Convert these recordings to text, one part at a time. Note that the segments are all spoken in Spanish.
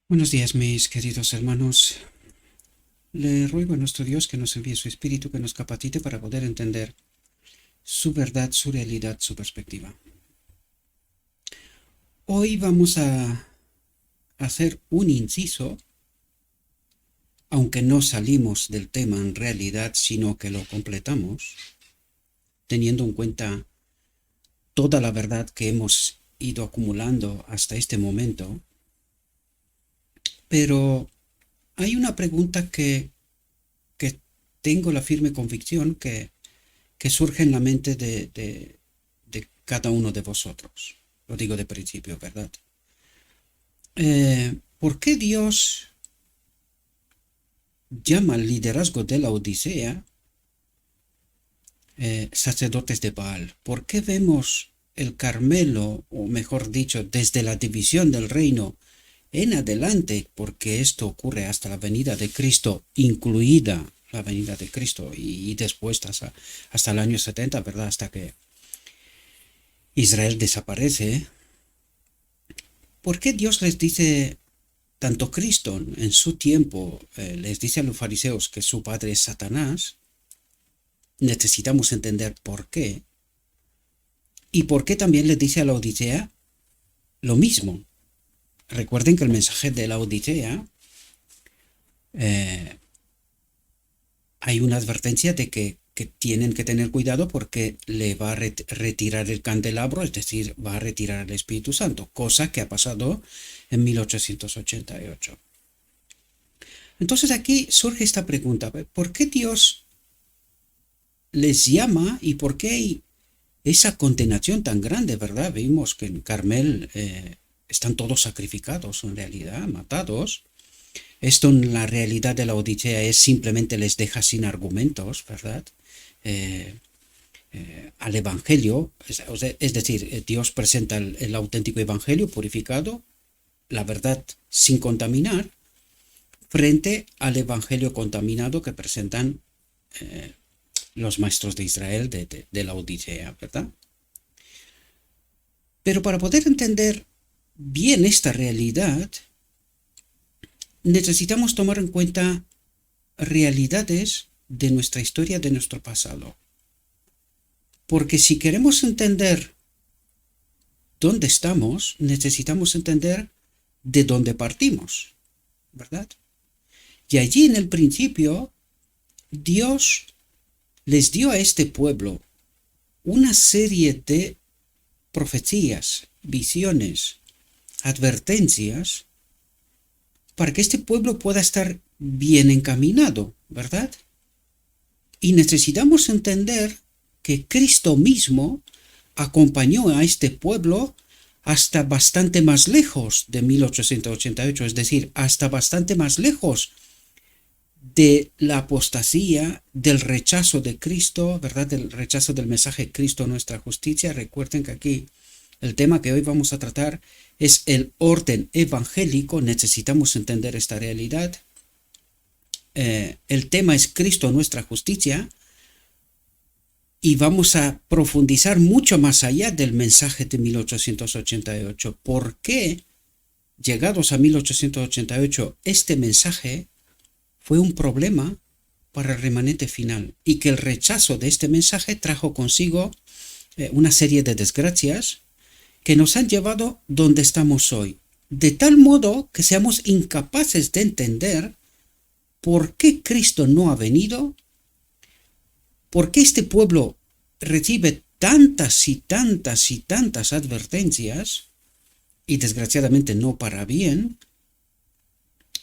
Buenos días, mis queridos hermanos. Le ruego a nuestro Dios que nos envíe su Espíritu, que nos capacite para poder entender su verdad, su realidad, su perspectiva. Hoy vamos a hacer un inciso, aunque no salimos del tema en realidad, sino que lo completamos, teniendo en cuenta toda la verdad que hemos ido acumulando hasta este momento. Pero hay una pregunta que tengo la firme convicción que surge en la mente de cada uno de vosotros. Lo digo de principio, ¿verdad? ¿Por qué Dios llama al liderazgo de la Odisea sacerdotes de Baal? ¿Por qué vemos el Carmelo, o mejor dicho, desde la división del reino en adelante, porque esto ocurre hasta la venida de Cristo, incluida la venida de Cristo, y después hasta el año 70, ¿verdad? Hasta que Israel desaparece. ¿Por qué Dios les dice, tanto Cristo en su tiempo les dice a los fariseos que su padre es Satanás? Necesitamos entender por qué. Y por qué también les dice a la Odisea lo mismo. Recuerden que el mensaje de la Odisea eh, hay una advertencia de que tienen que tener cuidado porque le va a retirar el candelabro, es decir, va a retirar el Espíritu Santo, cosa que ha pasado en 1888. Entonces aquí surge esta pregunta: ¿por qué Dios les llama y por qué hay esa condenación tan grande, verdad? Vimos que en Carmel están todos sacrificados, en realidad, matados. Esto en la realidad de la Odisea es simplemente les deja sin argumentos, ¿verdad? Eh, Al Evangelio, es decir, Dios presenta el auténtico Evangelio purificado, la verdad sin contaminar, frente al Evangelio contaminado que presentan los maestros de Israel de la Odisea, ¿verdad? Pero para poder entender bien esta realidad, necesitamos tomar en cuenta realidades de nuestra historia, de nuestro pasado. Porque si queremos entender dónde estamos, necesitamos entender de dónde partimos, ¿verdad? Y allí en el principio, Dios les dio a este pueblo una serie de profecías, visiones, advertencias, para que este pueblo pueda estar bien encaminado, ¿verdad? Y necesitamos entender que Cristo mismo acompañó a este pueblo hasta bastante más lejos de 1888, es decir, hasta bastante más lejos de la apostasía, del rechazo de Cristo, ¿verdad? Del rechazo del mensaje Cristo, nuestra justicia. Recuerden que aquí el tema que hoy vamos a tratar es el orden evangélico. Necesitamos entender esta realidad. El tema es Cristo, nuestra justicia, y vamos a profundizar mucho más allá del mensaje de 1888. ¿Por qué, llegados a 1888, este mensaje fue un problema para el remanente final y que el rechazo de este mensaje trajo consigo una serie de desgracias que nos han llevado donde estamos hoy, de tal modo que seamos incapaces de entender por qué Cristo no ha venido, por qué este pueblo recibe tantas y tantas y tantas advertencias, y desgraciadamente no para bien,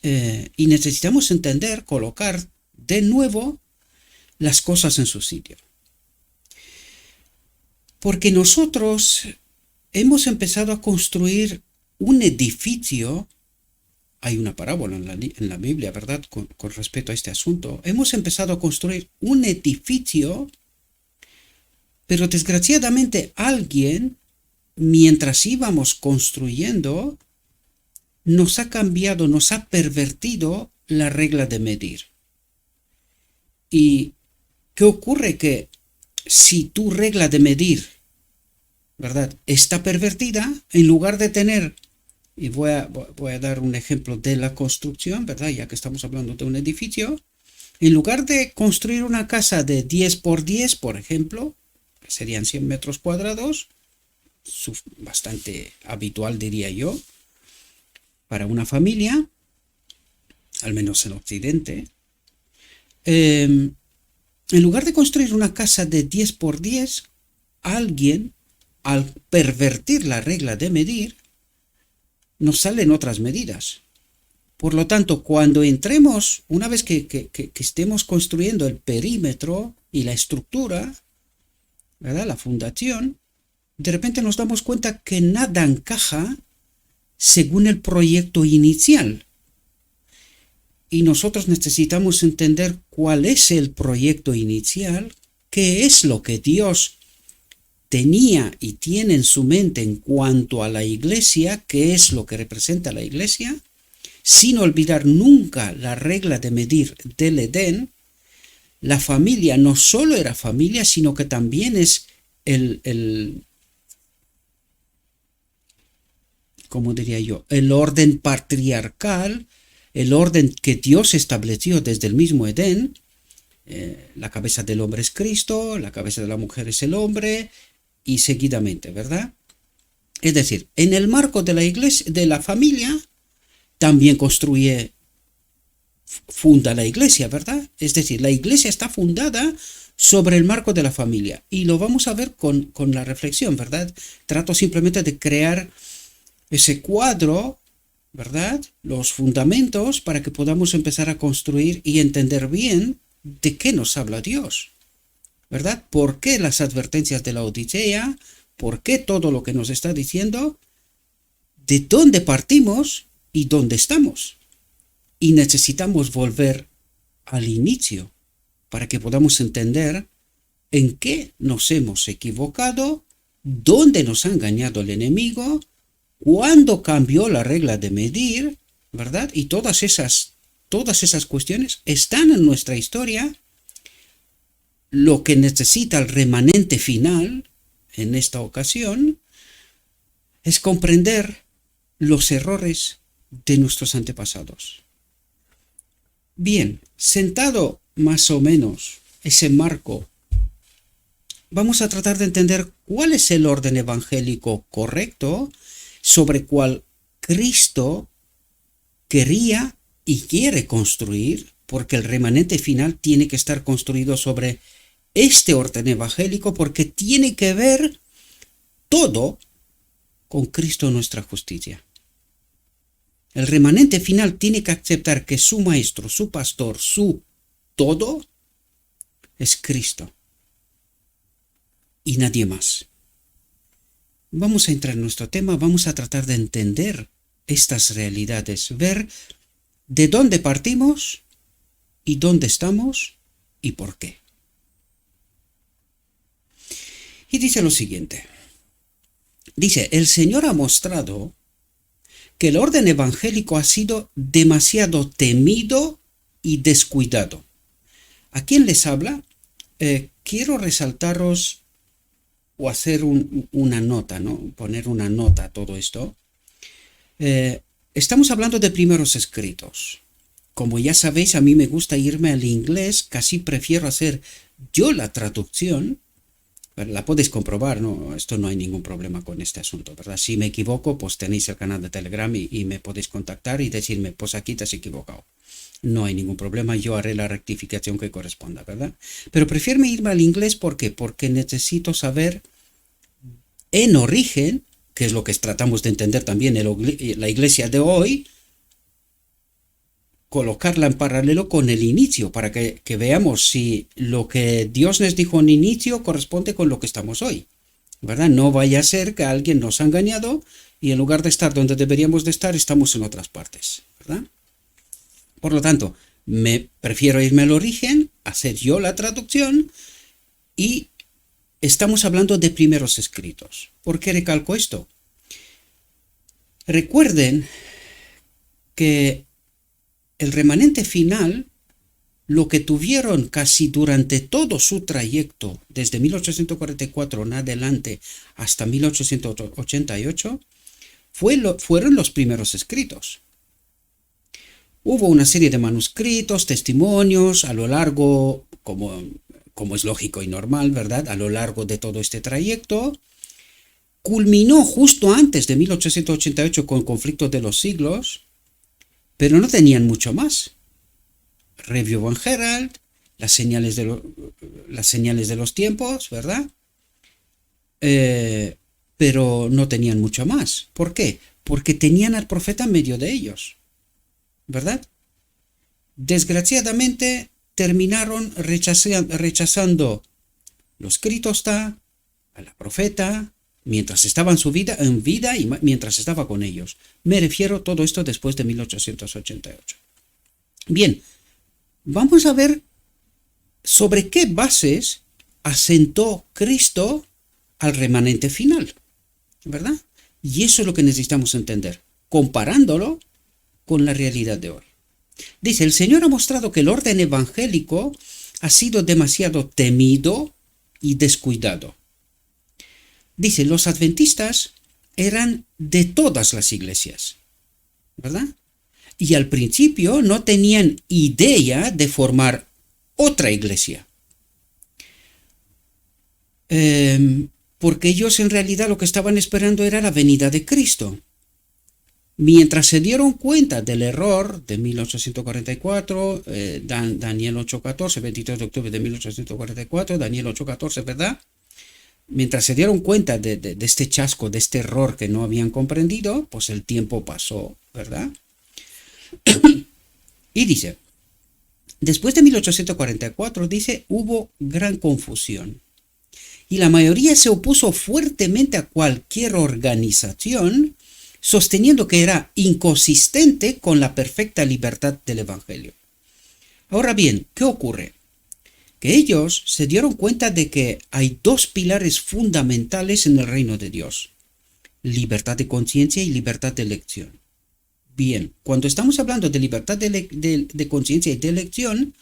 y necesitamos entender, colocar de nuevo las cosas en su sitio. Porque nosotros hemos empezado a construir un edificio. Hay una parábola en la Biblia, ¿verdad? Con respecto a este asunto. Hemos empezado a construir un edificio, pero desgraciadamente alguien, mientras íbamos construyendo, nos ha cambiado, nos ha pervertido la regla de medir. ¿Y qué ocurre? Que si tu regla de medir, ¿verdad?, está pervertida, en lugar de tener y voy a dar un ejemplo de la construcción, ¿verdad? Ya que estamos hablando de un edificio. En lugar de construir una casa de 10 por 10, por ejemplo, que serían 100 metros cuadrados, bastante habitual diría yo, para una familia, al menos en Occidente, en lugar de construir una casa de 10 por 10, alguien, al pervertir la regla de medir, nos salen otras medidas. Por lo tanto, cuando entremos, una vez que estemos construyendo el perímetro y la estructura, ¿verdad? La fundación, de repente nos damos cuenta que nada encaja según el proyecto inicial. Y nosotros necesitamos entender cuál es el proyecto inicial, qué es lo que Dios tenía y tiene en su mente en cuanto a la iglesia, qué es lo que representa la iglesia, sin olvidar nunca la regla de medir del Edén. La familia no solo era familia, sino que también es ¿cómo diría yo? El orden patriarcal, el orden que Dios estableció desde el mismo Edén. La cabeza del hombre es Cristo, la cabeza de la mujer es el hombre, y seguidamente, ¿verdad? Es decir, en el marco de la iglesia, de la familia, también funda la iglesia, ¿verdad? Es decir, la iglesia está fundada sobre el marco de la familia, y lo vamos a ver con la reflexión, ¿verdad? Trato simplemente de crear ese cuadro, ¿verdad? Los fundamentos para que podamos empezar a construir y entender bien de qué nos habla Dios, ¿verdad? ¿Por qué las advertencias de la Odisea? ¿Por qué todo lo que nos está diciendo? ¿De dónde partimos y dónde estamos? Y necesitamos volver al inicio para que podamos entender en qué nos hemos equivocado, dónde nos ha engañado el enemigo, cuándo cambió la regla de medir, ¿verdad? Y todas esas cuestiones están en nuestra historia. Lo que necesita el remanente final en esta ocasión es comprender los errores de nuestros antepasados. Bien, sentado más o menos ese marco, vamos a tratar de entender cuál es el orden evangélico correcto sobre cuál Cristo quería y quiere construir, porque el remanente final tiene que estar construido sobre este orden evangélico, porque tiene que ver todo con Cristo nuestra justicia. El remanente final tiene que aceptar que su maestro, su pastor, su todo es Cristo y nadie más. Vamos a entrar en nuestro tema, vamos a tratar de entender estas realidades, ver de dónde partimos y dónde estamos y por qué. Y dice lo siguiente. Dice, el Señor ha mostrado que el orden evangélico ha sido demasiado temido y descuidado. ¿A quién les habla? Quiero resaltaros o hacer una nota, ¿no? Poner una nota a todo esto. Estamos hablando de primeros escritos. Como ya sabéis, a mí me gusta irme al inglés, casi prefiero hacer yo la traducción. La podéis comprobar, ¿no? Esto no hay ningún problema con este asunto, ¿verdad? Si me equivoco, pues tenéis el canal de Telegram y me podéis contactar y decirme, pues aquí te has equivocado. No hay ningún problema, yo haré la rectificación que corresponda, ¿verdad? Pero prefiero irme al inglés, ¿por qué? Porque necesito saber en origen, que es lo que tratamos de entender también en la iglesia de hoy, colocarla en paralelo con el inicio, para que veamos si lo que Dios nos dijo en inicio corresponde con lo que estamos hoy, ¿verdad? No vaya a ser que alguien nos ha engañado y en lugar de estar donde deberíamos de estar, estamos en otras partes, ¿verdad? Por lo tanto, me prefiero irme al origen, hacer yo la traducción, y estamos hablando de primeros escritos. ¿Por qué recalco esto? Recuerden que el remanente final, lo que tuvieron casi durante todo su trayecto, desde 1844 en adelante hasta 1888, fueron los primeros escritos. Hubo una serie de manuscritos, testimonios a lo largo, como es lógico y normal, ¿verdad? A lo largo de todo este trayecto. Culminó justo antes de 1888 con Conflictos de los Siglos, pero no tenían mucho más. Review and Herald, las señales de los tiempos, ¿verdad? Pero no tenían mucho más. ¿Por qué? Porque tenían al profeta en medio de ellos, ¿verdad? Desgraciadamente terminaron rechazando los Critostá, a la profeta, mientras estaba en vida y mientras estaba con ellos. Me refiero a todo esto después de 1888. Bien, vamos a ver sobre qué bases asentó Cristo al remanente final, ¿verdad? Y eso es lo que necesitamos entender, comparándolo con la realidad de hoy. Dice, el Señor ha mostrado que el orden evangélico ha sido demasiado temido y descuidado. Dice, los adventistas eran de todas las iglesias, ¿verdad? Y al principio no tenían idea de formar otra iglesia. Porque ellos en realidad lo que estaban esperando era la venida de Cristo. Mientras se dieron cuenta del error de 1844, Daniel 8:14, 23 de octubre de 1844, Daniel 8:14, ¿verdad? Mientras se dieron cuenta de este chasco, de este error que no habían comprendido, pues el tiempo pasó, ¿verdad? Y dice, después de 1844, dice, hubo gran confusión. Y la mayoría se opuso fuertemente a cualquier organización, sosteniendo que era inconsistente con la perfecta libertad del Evangelio. Ahora bien, ¿qué ocurre? Que ellos se dieron cuenta de que hay dos pilares fundamentales en el reino de Dios: libertad de conciencia y libertad de elección. Bien, cuando estamos hablando de libertad de conciencia y de elección,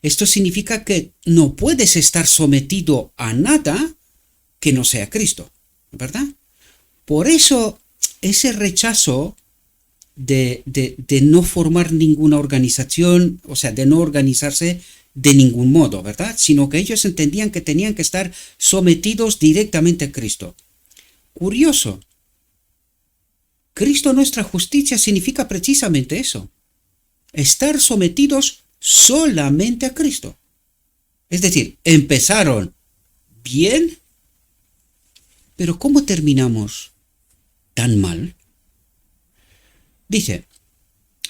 esto significa que no puedes estar sometido a nada que no sea Cristo, ¿verdad? Por eso, ese rechazo de no formar ninguna organización, o sea, de no organizarse de ningún modo, ¿verdad? Sino que ellos entendían que tenían que estar sometidos directamente a Cristo. Curioso. Cristo nuestra justicia significa precisamente eso. Estar sometidos solamente a Cristo. Es decir, empezaron bien, pero ¿cómo terminamos tan mal? Dice,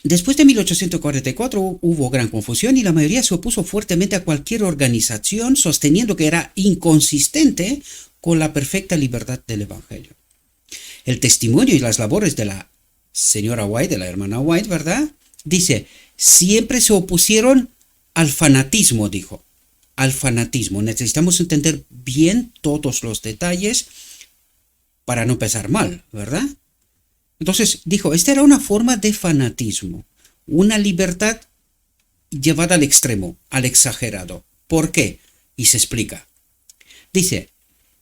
después de 1844 hubo gran confusión y la mayoría se opuso fuertemente a cualquier organización, sosteniendo que era inconsistente con la perfecta libertad del Evangelio. El testimonio y las labores de la señora White, de la hermana White, ¿verdad? Dice, siempre se opusieron al fanatismo, dijo. Al fanatismo. Necesitamos entender bien todos los detalles para no empezar mal, ¿verdad? Entonces, dijo, esta era una forma de fanatismo, una libertad llevada al extremo, al exagerado. ¿Por qué? Y se explica. Dice,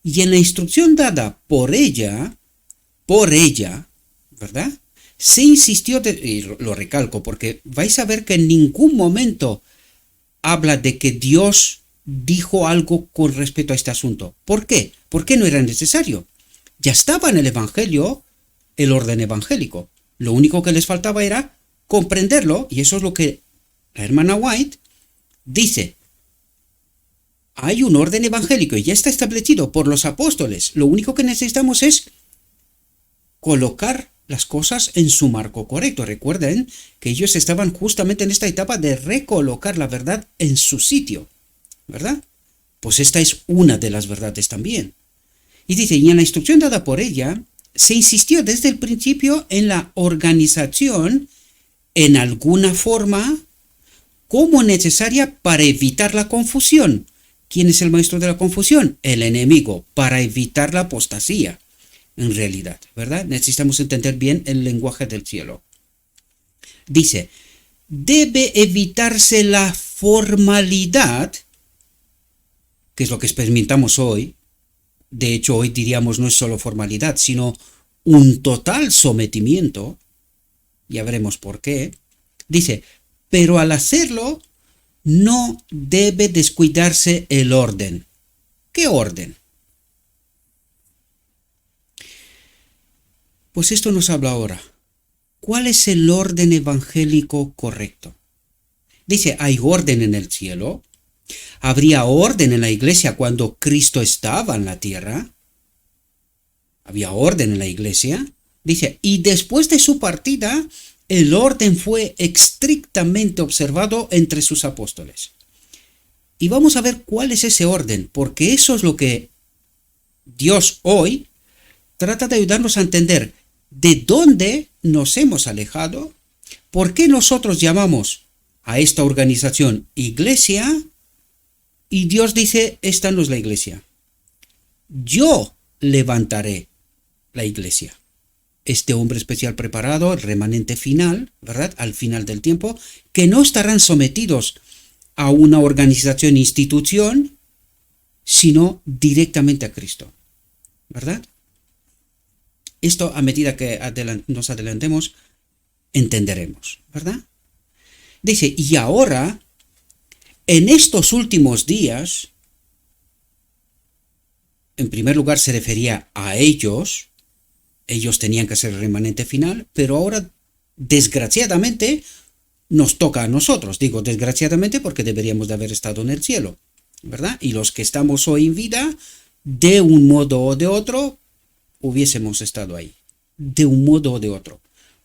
y en la instrucción dada por ella, ¿verdad? Se insistió, y lo recalco porque vais a ver que en ningún momento habla de que Dios dijo algo con respecto a este asunto. ¿Por qué? Porque no era necesario. Ya estaba en el Evangelio el orden evangélico. Lo único que les faltaba era comprenderlo, y eso es lo que la hermana White dice. Hay un orden evangélico y ya está establecido por los apóstoles. Lo único que necesitamos es colocar las cosas en su marco correcto. Recuerden que ellos estaban justamente en esta etapa de recolocar la verdad en su sitio, ¿verdad? Pues esta es una de las verdades también. Y dice, y en la instrucción dada por ella, se insistió desde el principio en la organización en alguna forma como necesaria para evitar la confusión. ¿Quién es el maestro de la confusión? El enemigo, para evitar la apostasía. En realidad, ¿verdad? Necesitamos entender bien el lenguaje del cielo. Dice, debe evitarse la formalidad, que es lo que experimentamos hoy. De hecho, hoy diríamos no es solo formalidad, sino un total sometimiento, ya veremos por qué, dice, pero al hacerlo no debe descuidarse el orden. ¿Qué orden? Pues esto nos habla ahora. ¿Cuál es el orden evangélico correcto? Dice, ¿hay orden en el cielo? ¿Habría orden en la iglesia cuando Cristo estaba en la tierra? ¿Había orden en la iglesia? Dice, y después de su partida, el orden fue estrictamente observado entre sus apóstoles. Y vamos a ver cuál es ese orden, porque eso es lo que Dios hoy trata de ayudarnos a entender de dónde nos hemos alejado, por qué nosotros llamamos a esta organización iglesia, y Dios dice, esta no es la iglesia. Yo levantaré la iglesia. Este hombre especial preparado, el remanente final, ¿verdad? Al final del tiempo, que no estarán sometidos a una organización, institución, sino directamente a Cristo, ¿verdad? Esto, a medida que nos adelantemos, entenderemos, ¿verdad? Dice, y ahora, en estos últimos días, en primer lugar se refería a ellos tenían que ser el remanente final, pero ahora, desgraciadamente, nos toca a nosotros. Digo desgraciadamente porque deberíamos de haber estado en el cielo, ¿verdad? Y los que estamos hoy en vida, de un modo o de otro, hubiésemos estado ahí, de un modo o de otro.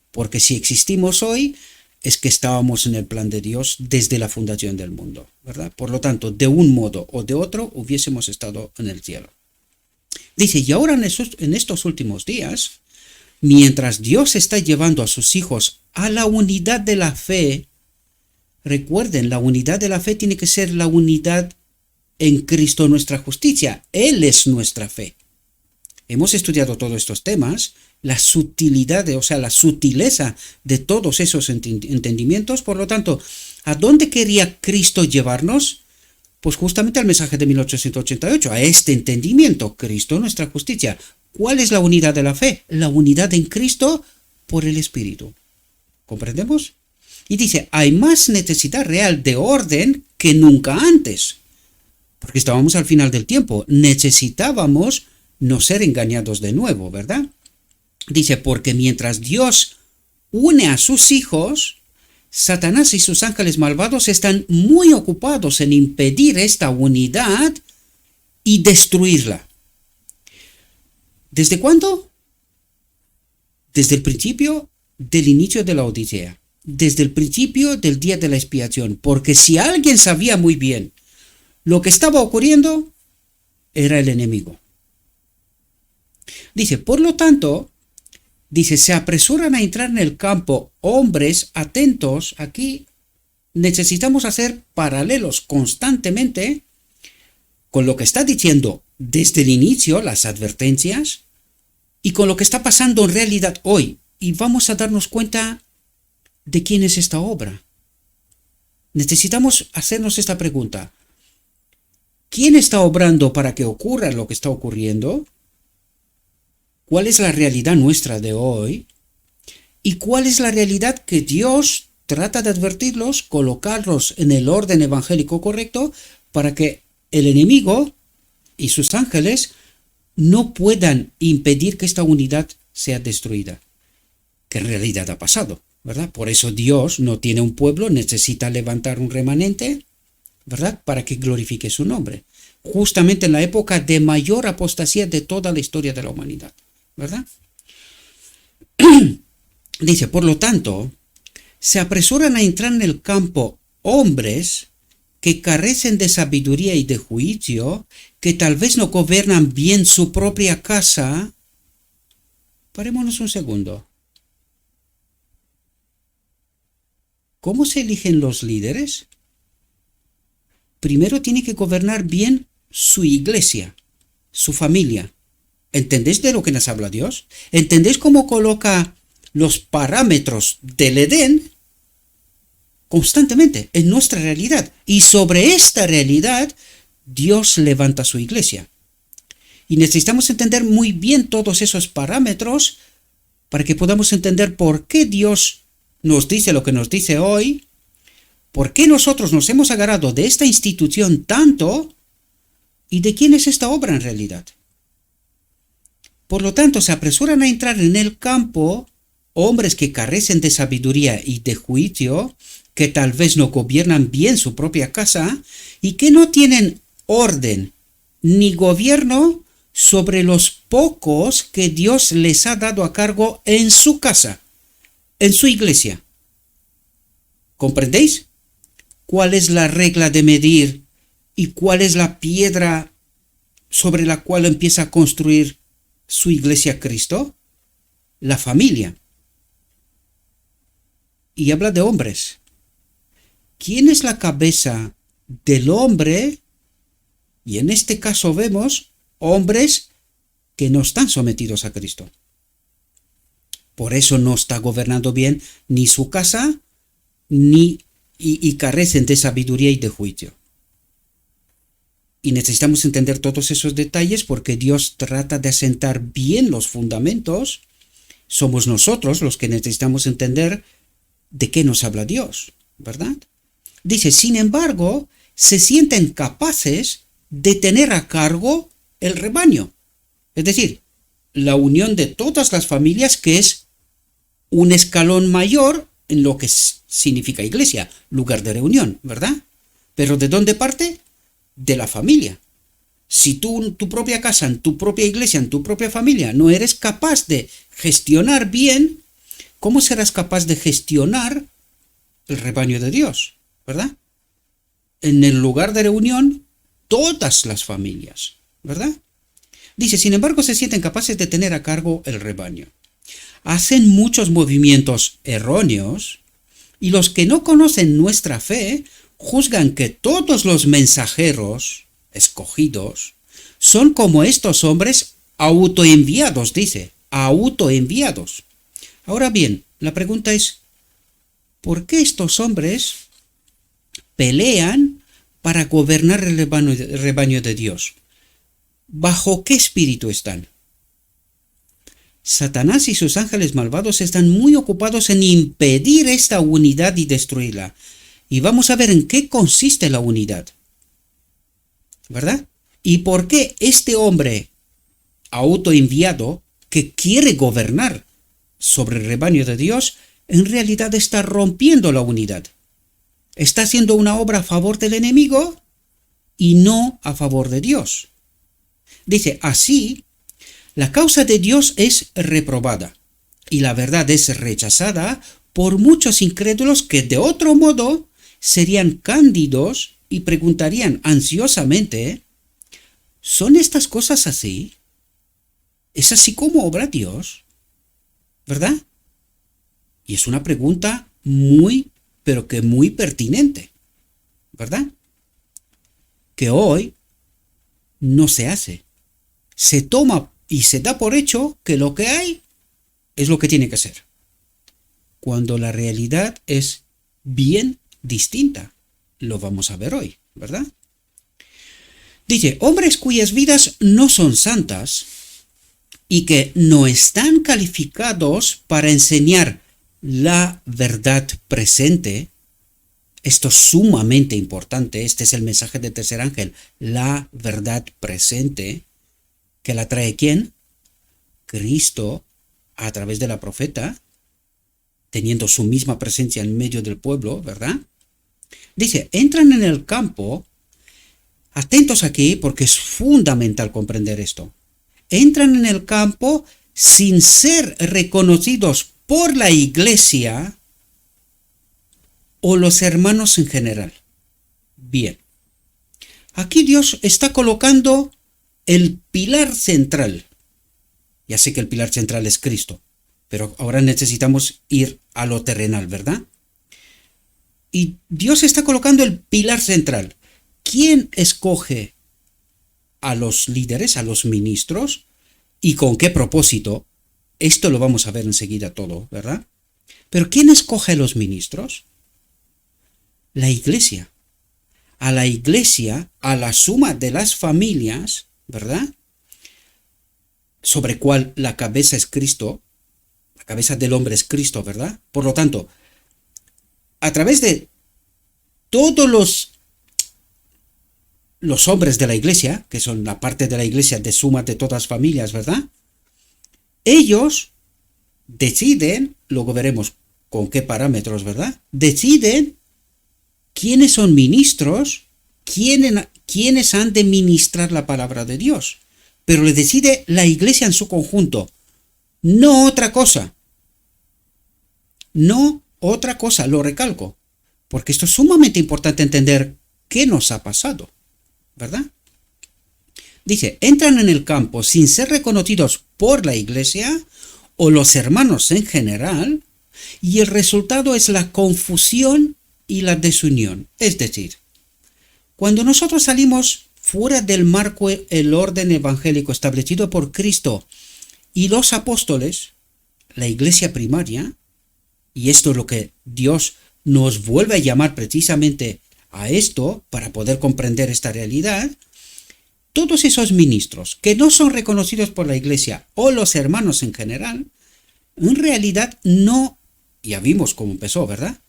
Porque si existimos hoy, es que estábamos en el plan de Dios desde la fundación del mundo, ¿verdad? Por lo tanto, de un modo o de otro, hubiésemos estado en el cielo. Dice, y ahora en estos últimos días, mientras Dios está llevando a sus hijos a la unidad de la fe, recuerden, la unidad de la fe tiene que ser la unidad en Cristo nuestra justicia. Él es nuestra fe. Hemos estudiado todos estos temas, la sutilidad, o sea, la sutileza de todos esos entendimientos. Por lo tanto, ¿a dónde quería Cristo llevarnos? Pues justamente al mensaje de 1888, a este entendimiento, Cristo nuestra justicia. ¿Cuál es la unidad de la fe? La unidad en Cristo por el Espíritu. ¿Comprendemos? Y dice, hay más necesidad real de orden que nunca antes. Porque estábamos al final del tiempo. Necesitábamos no ser engañados de nuevo, ¿verdad? Dice, porque mientras Dios une a sus hijos, Satanás y sus ángeles malvados están muy ocupados en impedir esta unidad y destruirla. ¿Desde cuándo? Desde el principio del inicio de la Odisea, desde el principio del día de la expiación, porque si alguien sabía muy bien lo que estaba ocurriendo, era el enemigo. Dice, por lo tanto, dice, se apresuran a entrar en el campo hombres atentos. Aquí necesitamos hacer paralelos constantemente con lo que está diciendo desde el inicio, las advertencias, y con lo que está pasando en realidad hoy. Y vamos a darnos cuenta de quién es esta obra. Necesitamos hacernos esta pregunta. ¿Quién está obrando para que ocurra lo que está ocurriendo? ¿Cuál es la realidad nuestra de hoy? ¿Y cuál es la realidad que Dios trata de advertirlos, colocarlos en el orden evangélico correcto para que el enemigo y sus ángeles no puedan impedir que esta unidad sea destruida? Que en realidad ha pasado, ¿verdad? Por eso Dios no tiene un pueblo, necesita levantar un remanente, ¿verdad? Para que glorifique su nombre. Justamente en la época de mayor apostasía de toda la historia de la humanidad, ¿verdad? Dice, por lo tanto, se apresuran a entrar en el campo hombres que carecen de sabiduría y de juicio, que tal vez no gobiernan bien su propia casa. Parémonos un segundo. ¿Cómo se eligen los líderes? Primero tiene que gobernar bien su iglesia, su familia. ¿Entendéis de lo que nos habla Dios? ¿Entendéis cómo coloca los parámetros del Edén constantemente en nuestra realidad? Y sobre esta realidad, Dios levanta su iglesia. Y necesitamos entender muy bien todos esos parámetros para que podamos entender por qué Dios nos dice lo que nos dice hoy, por qué nosotros nos hemos agarrado de esta institución tanto y de quién es esta obra en realidad. Por lo tanto, se apresuran a entrar en el campo hombres que carecen de sabiduría y de juicio, que tal vez no gobiernan bien su propia casa y que no tienen orden ni gobierno sobre los pocos que Dios les ha dado a cargo en su casa, en su iglesia. ¿Comprendéis cuál es la regla de medir y cuál es la piedra sobre la cual empieza a construir su iglesia Cristo? La familia. Y habla de hombres. ¿Quién es la cabeza del hombre? Y en este caso vemos hombres que no están sometidos a Cristo. Por eso no está gobernando bien ni su casa, y carecen de sabiduría y de juicio. Y necesitamos entender todos esos detalles porque Dios trata de asentar bien los fundamentos. Somos nosotros los que necesitamos entender de qué nos habla Dios, ¿verdad? Dice, sin embargo, se sienten capaces de tener a cargo el rebaño. Es decir, la unión de todas las familias, que es un escalón mayor en lo que significa iglesia, lugar de reunión, ¿verdad? Pero ¿de dónde parte? De la familia. Si tú en tu propia casa, en tu propia iglesia, en tu propia familia, no eres capaz de gestionar bien, ¿cómo serás capaz de gestionar el rebaño de Dios? ¿Verdad? En el lugar de reunión, todas las familias, ¿verdad? Dice, sin embargo, se sienten capaces de tener a cargo el rebaño. Hacen muchos movimientos erróneos y los que no conocen nuestra fe juzgan que todos los mensajeros escogidos son como estos hombres autoenviados, dice, autoenviados. Ahora bien, la pregunta es, ¿por qué estos hombres pelean para gobernar el rebaño de Dios? ¿Bajo qué espíritu están? Satanás y sus ángeles malvados están muy ocupados en impedir esta unidad y destruirla. Y vamos a ver en qué consiste la unidad, ¿verdad? Y por qué este hombre autoenviado que quiere gobernar sobre el rebaño de Dios, en realidad está rompiendo la unidad. Está haciendo una obra a favor del enemigo y no a favor de Dios. Dice, así, la causa de Dios es reprobada y la verdad es rechazada por muchos incrédulos que de otro modo serían cándidos y preguntarían ansiosamente, ¿son estas cosas así? ¿Es así como obra Dios? ¿Verdad? Y es una pregunta pero que muy pertinente, ¿verdad? Que hoy no se hace. Se toma y se da por hecho que lo que hay es lo que tiene que ser, cuando la realidad es bien distinta. Lo vamos a ver hoy, ¿verdad? Dice, hombres cuyas vidas no son santas y que no están calificados para enseñar la verdad presente. Esto es sumamente importante. Este es el mensaje del tercer ángel, la verdad presente. ¿Que la trae quién? Cristo, a través de la profeta, teniendo su misma presencia en medio del pueblo, ¿verdad? Dice, entran en el campo, atentos aquí porque es fundamental comprender esto, entran en el campo sin ser reconocidos por la iglesia o los hermanos en general. Bien, aquí Dios está colocando el pilar central. Ya sé que el pilar central es Cristo, pero ahora necesitamos ir a lo terrenal, ¿verdad? Y Dios está colocando el pilar central. ¿Quién escoge a los líderes, a los ministros? ¿Y con qué propósito? Esto lo vamos a ver enseguida todo, ¿verdad? Pero ¿quién escoge a los ministros? La iglesia. A la iglesia, a la suma de las familias, ¿verdad? Sobre cual la cabeza es Cristo, la cabeza del hombre es Cristo, ¿verdad? Por lo tanto, a través de todos los hombres de la iglesia, que son la parte de la iglesia de suma de todas las familias, ¿verdad? Ellos deciden, luego veremos con qué parámetros, ¿verdad? Deciden quiénes son ministros, quiénes han de ministrar la palabra de Dios. Pero le decide la iglesia en su conjunto, no otra cosa. No otra cosa, lo recalco, porque esto es sumamente importante entender qué nos ha pasado, ¿verdad? Dice, entran en el campo sin ser reconocidos por la iglesia o los hermanos en general, y el resultado es la confusión y la desunión. Es decir, cuando nosotros salimos fuera del marco, el orden evangélico establecido por Cristo y los apóstoles, la iglesia primaria, y esto es lo que Dios nos vuelve a llamar precisamente a esto para poder comprender esta realidad, todos esos ministros que no son reconocidos por la iglesia o los hermanos en general, en realidad no, ya vimos cómo empezó, ¿verdad?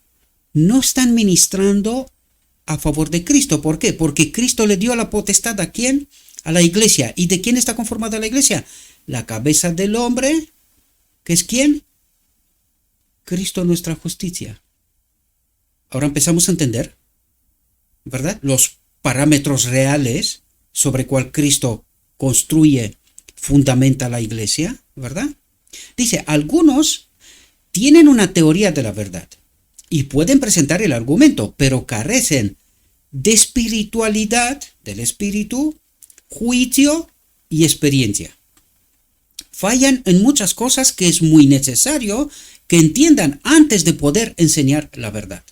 No están ministrando a favor de Cristo. ¿Por qué? Porque Cristo le dio la potestad ¿a quién? A la iglesia. ¿Y de quién está conformada la iglesia? La cabeza del hombre, ¿que es quién? Cristo nuestra justicia. Ahora empezamos a entender, ¿verdad? Los parámetros reales sobre cuál Cristo construye, fundamenta la iglesia, ¿verdad? Dice, algunos tienen una teoría de la verdad y pueden presentar el argumento, pero carecen de espiritualidad, del espíritu, juicio y experiencia. Fallan en muchas cosas que es muy necesario que entiendan antes de poder enseñar la verdad.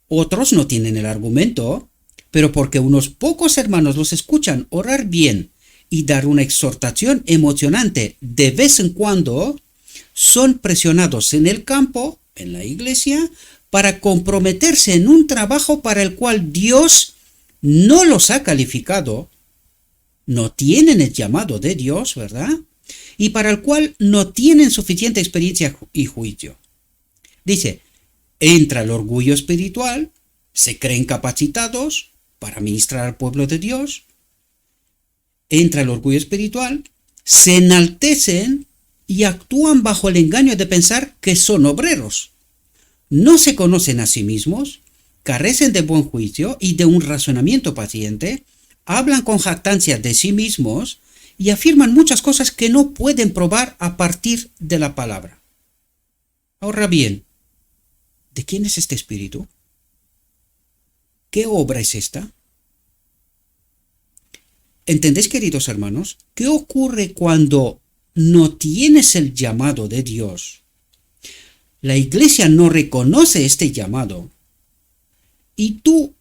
Otros no tienen el argumento, pero porque unos pocos hermanos los escuchan orar bien y dar una exhortación emocionante de vez en cuando, son presionados en el campo, en la iglesia, para comprometerse en un trabajo para el cual Dios no los ha calificado, no tienen el llamado de Dios, ¿verdad? Y para el cual no tienen suficiente experiencia y juicio. Dice, entra el orgullo espiritual, se creen capacitados para ministrar al pueblo de Dios, entra el orgullo espiritual, se enaltecen y actúan bajo el engaño de pensar que son obreros. No se conocen a sí mismos, carecen de buen juicio y de un razonamiento paciente, hablan con jactancia de sí mismos y afirman muchas cosas que no pueden probar a partir de la palabra. Ahora bien, ¿de quién es este espíritu? ¿Qué obra es esta? ¿Entendéis, queridos hermanos? ¿Qué ocurre cuando no tienes el llamado de Dios? La iglesia no reconoce este llamado y tú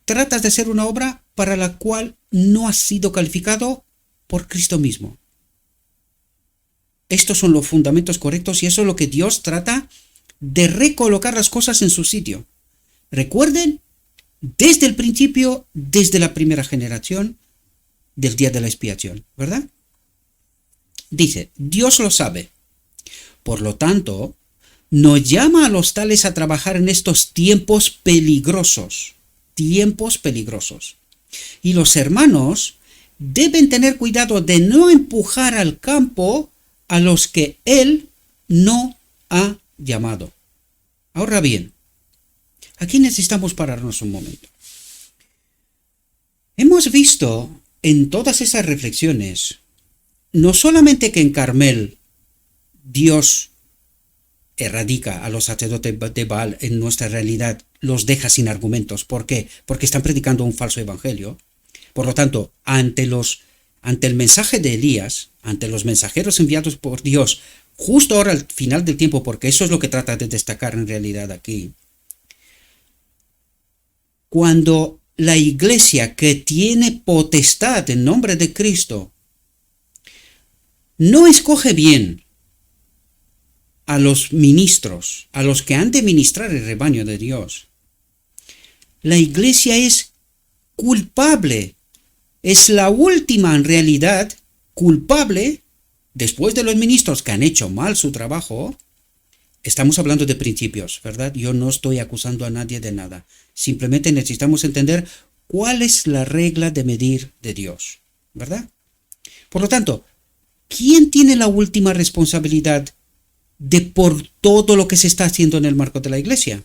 tratas de hacer una obra para la cual no has sido calificado por Cristo mismo. Estos son los fundamentos correctos y eso es lo que Dios trata de recolocar las cosas en su sitio. Recuerden, desde el principio, desde la primera generación del día de la expiación, ¿verdad? Dice, Dios lo sabe. Por lo tanto, no llama a los tales a trabajar en estos tiempos peligrosos. Tiempos peligrosos. Y los hermanos deben tener cuidado de no empujar al campo a los que Él no ha llamado. Ahora bien, aquí necesitamos pararnos un momento. Hemos visto en todas esas reflexiones, no solamente que en Carmel Dios erradica a los sacerdotes de Baal en nuestra realidad, los deja sin argumentos. ¿Por qué? Porque están predicando un falso evangelio. Por lo tanto, ante el mensaje de Elías, ante los mensajeros enviados por Dios, justo ahora al final del tiempo, porque eso es lo que trata de destacar en realidad aquí, cuando la iglesia que tiene potestad en nombre de Cristo no escoge bien a los ministros, a los que han de ministrar el rebaño de Dios, la iglesia es culpable, es la última en realidad culpable, después de los ministros que han hecho mal su trabajo, Estamos hablando de principios, ¿verdad? Yo no estoy acusando a nadie de nada. Simplemente necesitamos entender cuál es la regla de medir de Dios, ¿verdad? Por lo tanto, ¿quién tiene la última responsabilidad de por todo lo que se está haciendo en el marco de la iglesia?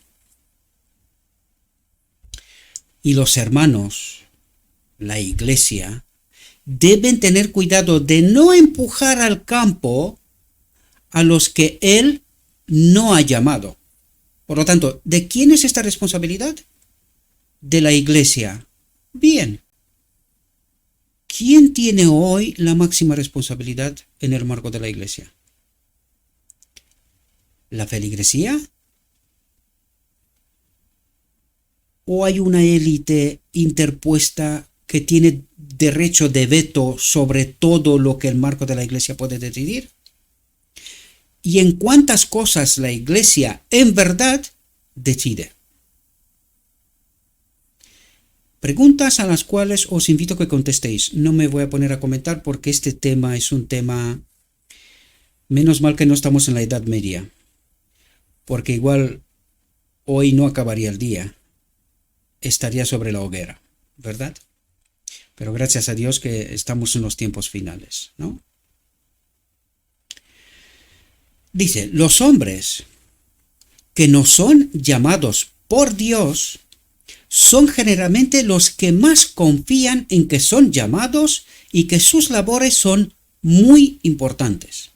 Y los hermanos, la iglesia, deben tener cuidado de no empujar al campo a los que Él no ha llamado. Por lo tanto, ¿de quién es esta responsabilidad? De la iglesia. Bien. ¿Quién tiene hoy la máxima responsabilidad en el marco de la iglesia? ¿La feligresía? ¿O hay una élite interpuesta que tiene derecho de veto sobre todo lo que el marco de la iglesia puede decidir? ¿Y en cuántas cosas la iglesia en verdad decide? Preguntas a las cuales os invito a que contestéis. No me voy a poner a comentar porque este tema es un tema... Menos mal que no estamos en la Edad Media, porque igual hoy no acabaría el día. Estaría sobre la hoguera, ¿verdad? Pero gracias a Dios que estamos en los tiempos finales, ¿no? Dice, los hombres que no son llamados por Dios son generalmente los que más confían en que son llamados y que sus labores son muy importantes.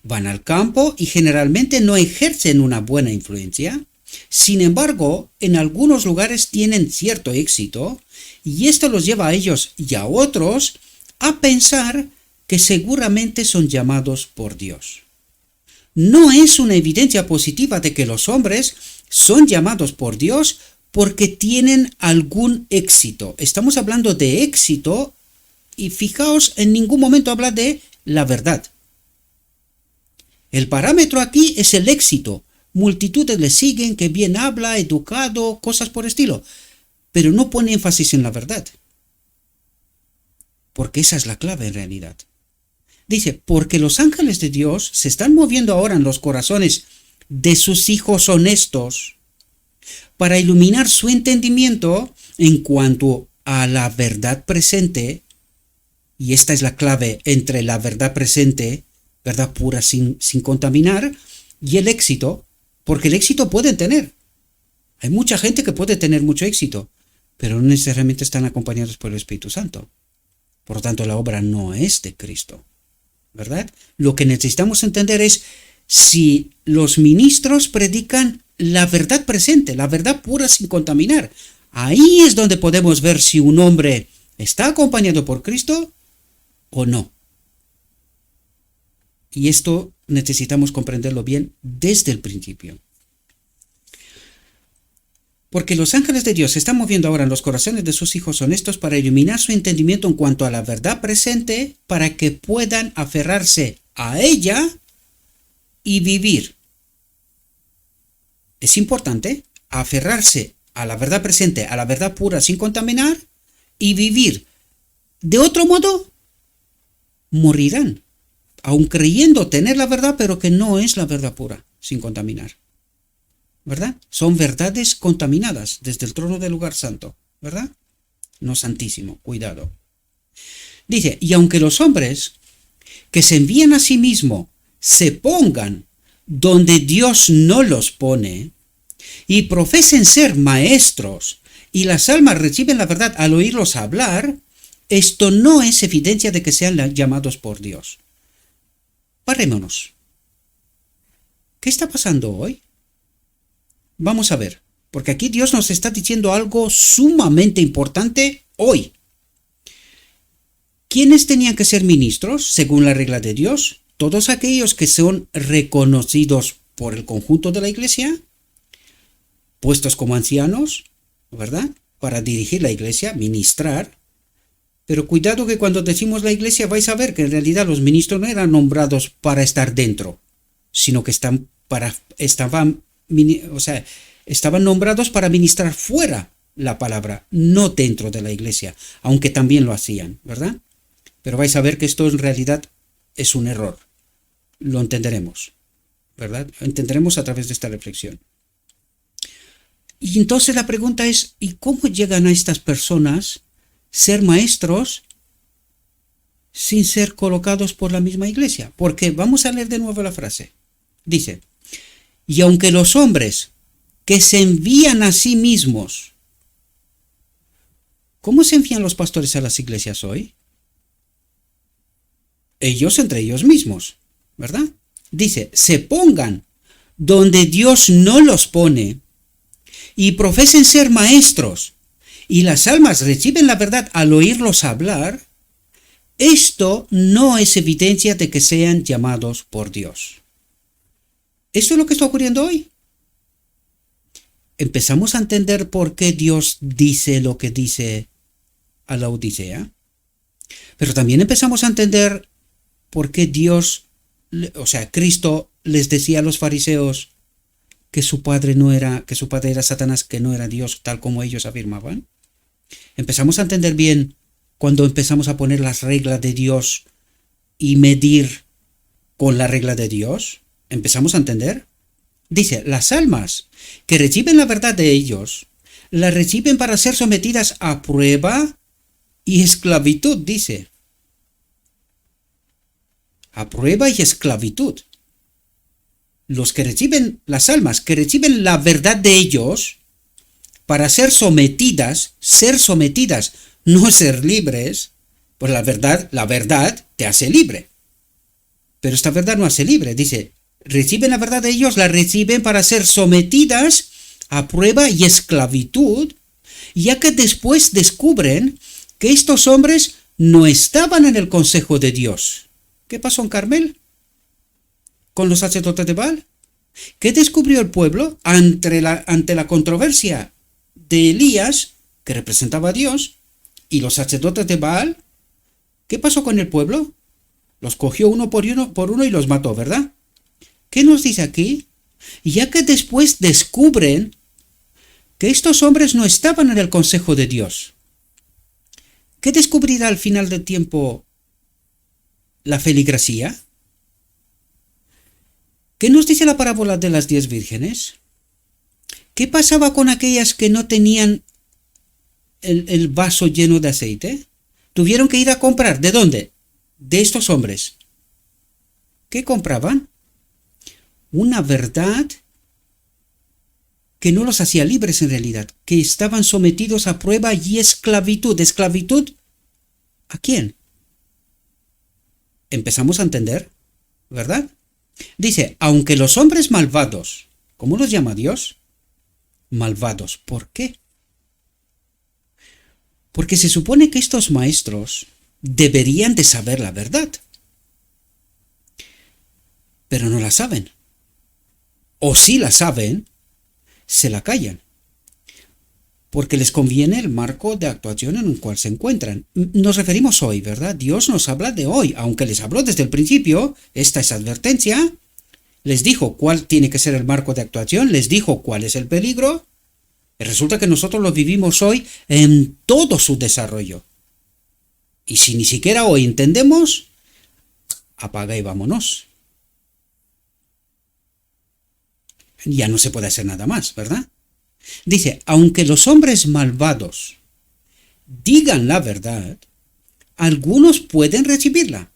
Van al campo y generalmente no ejercen una buena influencia. Sin embargo, en algunos lugares tienen cierto éxito y esto los lleva a ellos y a otros a pensar que seguramente son llamados por Dios. No es una evidencia positiva de que los hombres son llamados por Dios porque tienen algún éxito. Estamos hablando de éxito y fijaos, en ningún momento habla de la verdad. El parámetro aquí es el éxito. Multitudes le siguen, que bien habla, educado, cosas por estilo. Pero no pone énfasis en la verdad. Porque esa es la clave en realidad. Dice, porque los ángeles de Dios se están moviendo ahora en los corazones de sus hijos honestos para iluminar su entendimiento en cuanto a la verdad presente, y esta es la clave entre la verdad presente, verdad pura sin contaminar, y el éxito, porque el éxito pueden tener. Hay mucha gente que puede tener mucho éxito, pero no necesariamente están acompañados por el Espíritu Santo. Por lo tanto, la obra no es de Cristo, ¿verdad? Lo que necesitamos entender es si los ministros predican la verdad presente, la verdad pura sin contaminar. Ahí es donde podemos ver si un hombre está acompañado por Cristo o no. Y esto necesitamos comprenderlo bien desde el principio. Porque los ángeles de Dios se están moviendo ahora en los corazones de sus hijos honestos para iluminar su entendimiento en cuanto a la verdad presente, para que puedan aferrarse a ella y vivir. Es importante aferrarse a la verdad presente, a la verdad pura sin contaminar y vivir. De otro modo, morirán, aun creyendo tener la verdad, pero que no es la verdad pura sin contaminar. ¿Verdad? Son verdades contaminadas desde el trono del lugar santo, ¿verdad? No santísimo, cuidado. Dice, y aunque los hombres que se envían a sí mismos se pongan donde Dios no los pone y profesen ser maestros y las almas reciben la verdad al oírlos hablar, esto no es evidencia de que sean llamados por Dios. Parémonos. ¿Qué está pasando hoy? Vamos a ver, porque aquí Dios nos está diciendo algo sumamente importante hoy. ¿Quiénes tenían que ser ministros según la regla de Dios? Todos aquellos que son reconocidos por el conjunto de la iglesia, puestos como ancianos, ¿verdad? Para dirigir la iglesia, ministrar. Pero cuidado que cuando decimos la iglesia vais a ver que en realidad los ministros no eran nombrados para estar dentro, sino que estaban nombrados para ministrar fuera la palabra, no dentro de la iglesia, aunque también lo hacían, ¿verdad? Pero vais a ver que esto en realidad es un error. Lo entenderemos. ¿verdad? Entenderemos a través de esta reflexión. Y entonces la pregunta es, ¿y cómo llegan a estas personas ser maestros sin ser colocados por la misma iglesia? Porque vamos a leer de nuevo la frase. Dice, y aunque los hombres que se envían a sí mismos, ¿cómo se envían los pastores a las iglesias hoy? Ellos entre ellos mismos, ¿verdad? Dice, se pongan donde Dios no los pone y profesen ser maestros, y las almas reciben la verdad al oírlos hablar. Esto no es evidencia de que sean llamados por Dios. ¿Esto es lo que está ocurriendo hoy? ¿Empezamos a entender por qué Dios dice lo que dice a la Odisea? Pero también empezamos a entender por qué Dios, o sea, Cristo les decía a los fariseos que su padre era Satanás, que no era Dios, tal como ellos afirmaban. Empezamos a entender bien cuando empezamos a poner las reglas de Dios y medir con la regla de Dios. ¿Empezamos a entender? Dice, las almas que reciben la verdad de ellos, la reciben para ser sometidas a prueba y esclavitud, dice. A prueba y esclavitud. Las almas que reciben la verdad de ellos, para ser sometidas, no ser libres, pues la verdad te hace libre. Pero esta verdad no hace libre, dice, reciben la verdad de ellos, la reciben para ser sometidas a prueba y esclavitud, ya que después descubren que estos hombres no estaban en el consejo de Dios. ¿Qué pasó en Carmel? ¿Con los sacerdotes de Baal? ¿Qué descubrió el pueblo ante la controversia de Elías, que representaba a Dios, y los sacerdotes de Baal? ¿Qué pasó con el pueblo? Los cogió uno por uno y los mató, ¿verdad? ¿Qué nos dice aquí? Ya que después descubren que estos hombres no estaban en el consejo de Dios. ¿Qué descubrirá al final del tiempo la feligresía? ¿Qué nos dice la parábola de las 10 vírgenes? ¿Qué pasaba con aquellas que no tenían el vaso lleno de aceite? Tuvieron que ir a comprar. ¿De dónde? De estos hombres. ¿Qué compraban? Una verdad que no los hacía libres en realidad, que estaban sometidos a prueba y esclavitud. ¿Esclavitud a quién? Empezamos a entender, ¿verdad? Dice, aunque los hombres malvados, ¿cómo los llama Dios? Malvados. ¿Por qué? Porque se supone que estos maestros deberían de saber la verdad, pero no la saben. O si la saben, se la callan, porque les conviene el marco de actuación en el cual se encuentran. Nos referimos hoy, ¿verdad? Dios nos habla de hoy, aunque les habló desde el principio, esta es advertencia, les dijo cuál tiene que ser el marco de actuación, les dijo cuál es el peligro, y resulta que nosotros lo vivimos hoy en todo su desarrollo. Y si ni siquiera hoy entendemos, apaga y vámonos. Ya no se puede hacer nada más, ¿verdad? Dice, aunque los hombres malvados digan la verdad, algunos pueden recibirla,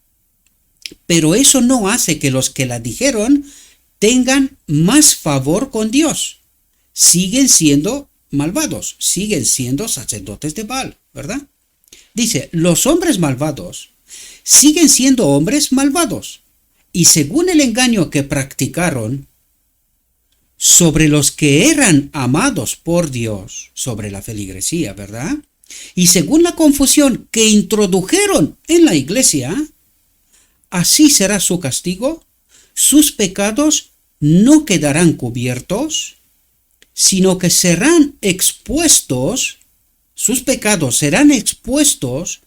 pero eso no hace que los que la dijeron tengan más favor con Dios. Siguen siendo malvados, siguen siendo sacerdotes de Baal, ¿verdad? Dice, los hombres malvados siguen siendo hombres malvados, y según el engaño que practicaron sobre los que eran amados por Dios, sobre la feligresía, ¿verdad? Y según la confusión que introdujeron en la iglesia, así será su castigo, sus pecados no quedarán cubiertos, sino que serán expuestos, sus pecados serán expuestos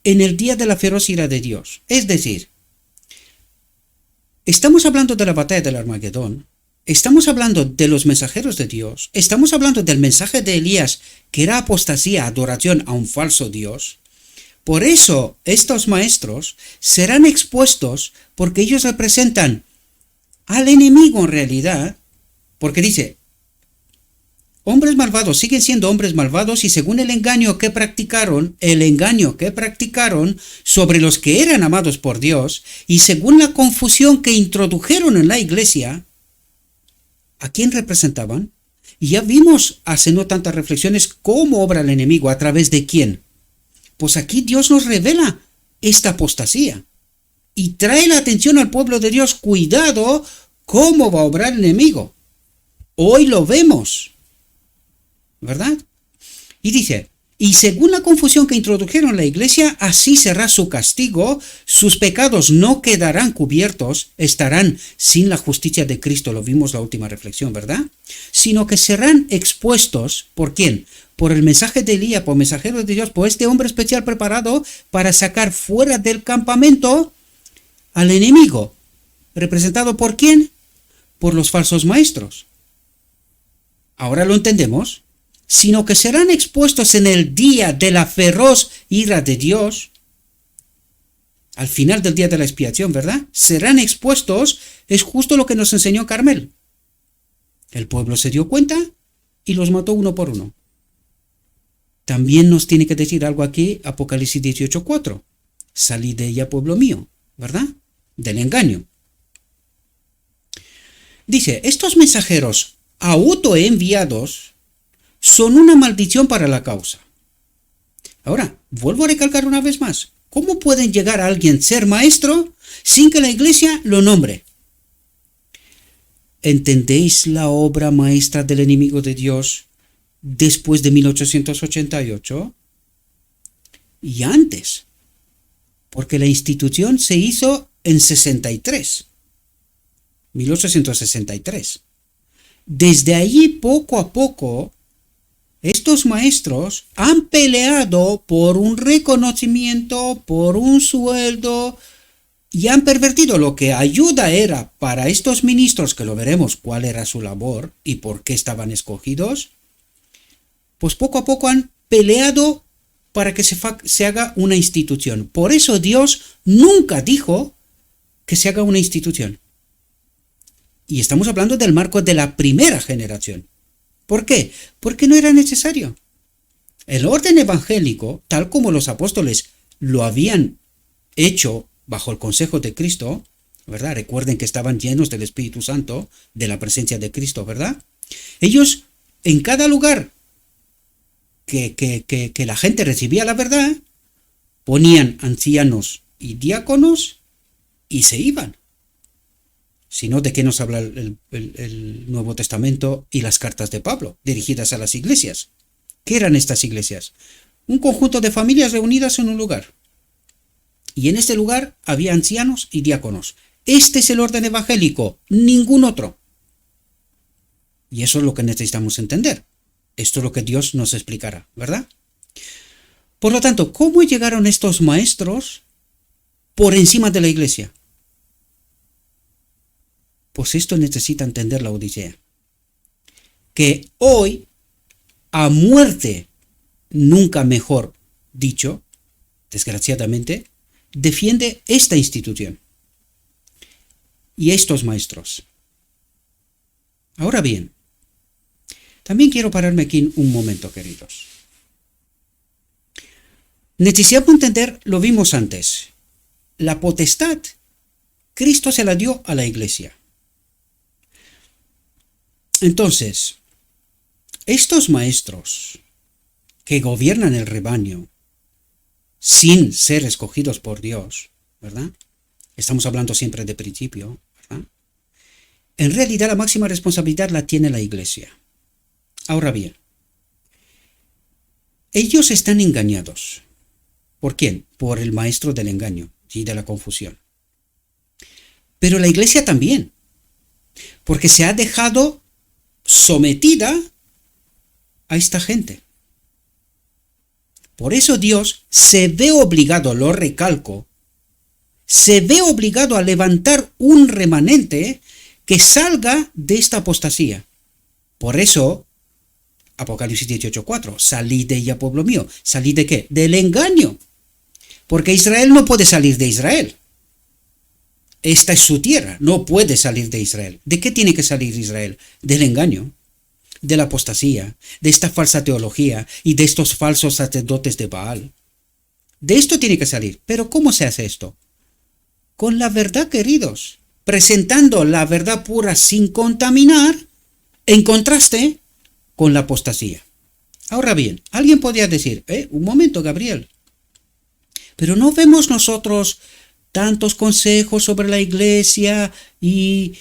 en el día de la feroz ira de Dios. Es decir, estamos hablando de la batalla del Armagedón, estamos hablando de los mensajeros de Dios, estamos hablando del mensaje de Elías, que era apostasía, adoración a un falso Dios. Por eso estos maestros serán expuestos, porque ellos representan al enemigo en realidad, porque dice, hombres malvados siguen siendo hombres malvados y según el engaño que practicaron sobre los que eran amados por Dios y según la confusión que introdujeron en la iglesia, ¿a quién representaban? Y ya vimos hace no tantas reflexiones cómo obra el enemigo, a través de quién. Pues aquí Dios nos revela esta apostasía y trae la atención al pueblo de Dios. Cuidado cómo va a obrar el enemigo. Hoy lo vemos, ¿verdad? Y dice, y según la confusión que introdujeron en la iglesia, así será su castigo, sus pecados no quedarán cubiertos, estarán sin la justicia de Cristo, lo vimos la última reflexión, ¿verdad? Sino que serán expuestos, ¿por quién? Por el mensaje de Elías, por mensajeros de Dios, por este hombre especial preparado para sacar fuera del campamento al enemigo, representado por quién? Por los falsos maestros. Ahora lo entendemos. Sino que serán expuestos en el día de la feroz ira de Dios, al final del día de la expiación, ¿verdad? Serán expuestos, es justo lo que nos enseñó Carmel. El pueblo se dio cuenta y los mató uno por uno. También nos tiene que decir algo aquí Apocalipsis 18:4. Salid de ella, pueblo mío, ¿verdad? Del engaño. Dice, estos mensajeros autoenviados son una maldición para la causa. Ahora, vuelvo a recalcar una vez más. ¿Cómo pueden llegar a alguien ser maestro sin que la iglesia lo nombre? ¿Entendéis la obra maestra del enemigo de Dios después de 1888? Y antes. Porque la institución se hizo en 1863. Desde allí, poco a poco, estos maestros han peleado por un reconocimiento, por un sueldo, y han pervertido lo que ayuda era para estos ministros, que lo veremos cuál era su labor y por qué estaban escogidos. Pues poco a poco han peleado para que se haga una institución. Por eso Dios nunca dijo que se haga una institución. Y estamos hablando del marco de la primera generación. ¿Por qué? Porque no era necesario. El orden evangélico, tal como los apóstoles lo habían hecho bajo el consejo de Cristo, ¿verdad? Recuerden que estaban llenos del Espíritu Santo, de la presencia de Cristo, ¿verdad? Ellos, en cada lugar que la gente recibía la verdad, ponían ancianos y diáconos y se iban. Si no, ¿de qué nos habla el Nuevo Testamento y las cartas de Pablo, dirigidas a las iglesias? ¿Qué eran estas iglesias? Un conjunto de familias reunidas en un lugar. Y en este lugar había ancianos y diáconos. Este es el orden evangélico, ningún otro. Y eso es lo que necesitamos entender. Esto es lo que Dios nos explicará, ¿verdad? Por lo tanto, ¿cómo llegaron estos maestros por encima de la iglesia? Pues esto necesita entender la Odisea. Que hoy, a muerte, nunca mejor dicho, desgraciadamente, defiende esta institución y estos maestros. Ahora bien, también quiero pararme aquí un momento, queridos. Necesitamos entender, lo vimos antes, la potestad, Cristo se la dio a la iglesia. Entonces, estos maestros que gobiernan el rebaño sin ser escogidos por Dios, ¿verdad? Estamos hablando siempre de principio, ¿verdad? En realidad la máxima responsabilidad la tiene la iglesia. Ahora bien, ellos están engañados. ¿Por quién? Por el maestro del engaño y de la confusión. Pero la iglesia también, porque se ha dejado sometida a esta gente. Por eso Dios se ve obligado, lo recalco, se ve obligado a levantar un remanente que salga de esta apostasía. Por eso, Apocalipsis 18:4, salid de ella, pueblo mío. ¿Salid de qué? Del engaño. Porque Israel no puede salir de Israel. esta es su tierra, no puede salir de Israel. ¿De qué tiene que salir Israel? Del engaño, de la apostasía, de esta falsa teología y de estos falsos sacerdotes de Baal. De esto tiene que salir. Pero ¿cómo se hace esto? Con la verdad, queridos, presentando la verdad pura sin contaminar, en contraste con la apostasía. Ahora bien, alguien podría decir, un momento, Gabriel, pero no vemos nosotros tantos consejos sobre la iglesia y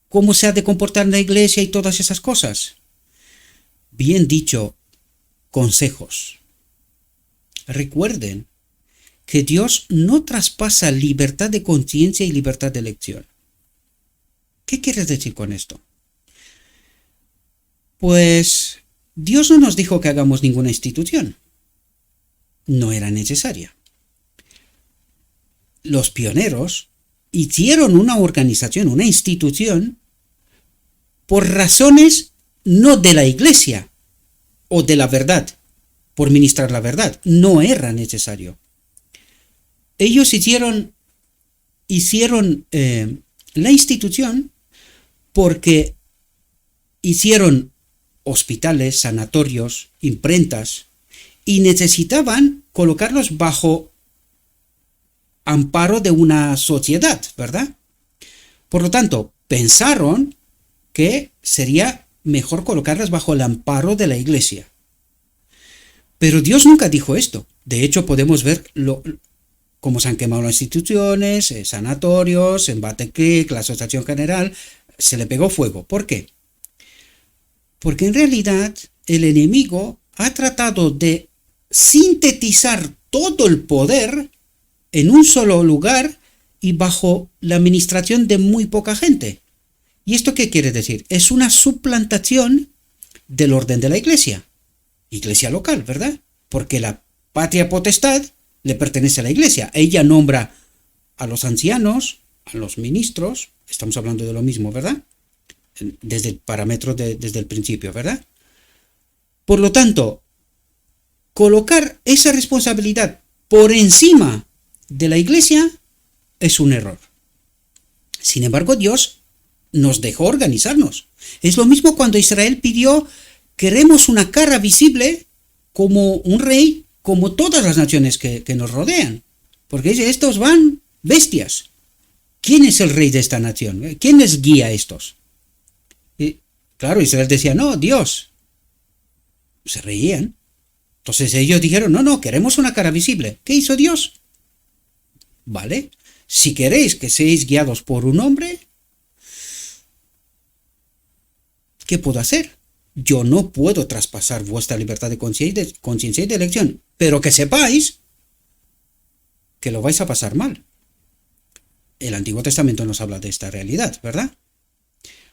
cómo se ha de comportar la iglesia y todas esas cosas. Bien dicho, consejos. Recuerden que Dios no traspasa libertad de conciencia y libertad de elección. ¿Qué quieres decir con esto? Pues Dios no nos dijo que hagamos ninguna institución. No era necesaria. Los pioneros hicieron una organización, una institución, por razones no de la iglesia o de la verdad, por ministrar la verdad. No era necesario. Ellos hicieron la institución porque hicieron hospitales, sanatorios, imprentas, y necesitaban colocarlos bajo amparo de una sociedad, ¿verdad? Por lo tanto, pensaron que sería mejor colocarlas bajo el amparo de la iglesia. Pero Dios nunca dijo esto. De hecho, podemos ver cómo se han quemado las instituciones, sanatorios, en Battle Creek, la Asociación General, se le pegó fuego. ¿Por qué? Porque en realidad el enemigo ha tratado de sintetizar todo el poder en un solo lugar y bajo la administración de muy poca gente. ¿Y esto qué quiere decir? Es una suplantación del orden de la iglesia. Iglesia local, ¿verdad? Porque la patria potestad le pertenece a la iglesia. Ella nombra a los ancianos, a los ministros, estamos hablando de lo mismo, ¿verdad? Desde el parámetro, desde el principio, ¿verdad? Por lo tanto, colocar esa responsabilidad por encima de la iglesia es un error. Sin embargo, Dios nos dejó organizarnos. Es lo mismo cuando Israel pidió, queremos una cara visible como un rey, como todas las naciones que nos rodean. Porque estos van bestias. ¿Quién es el rey de esta nación? ¿Quién les guía a estos? Y, claro, Israel decía, no, Dios. Se reían. Entonces ellos dijeron, no, queremos una cara visible. ¿Qué hizo Dios? Vale, si queréis que seáis guiados por un hombre, ¿qué puedo hacer? Yo no puedo traspasar vuestra libertad de conciencia y de elección, pero que sepáis que lo vais a pasar mal. El Antiguo Testamento nos habla de esta realidad, ¿verdad?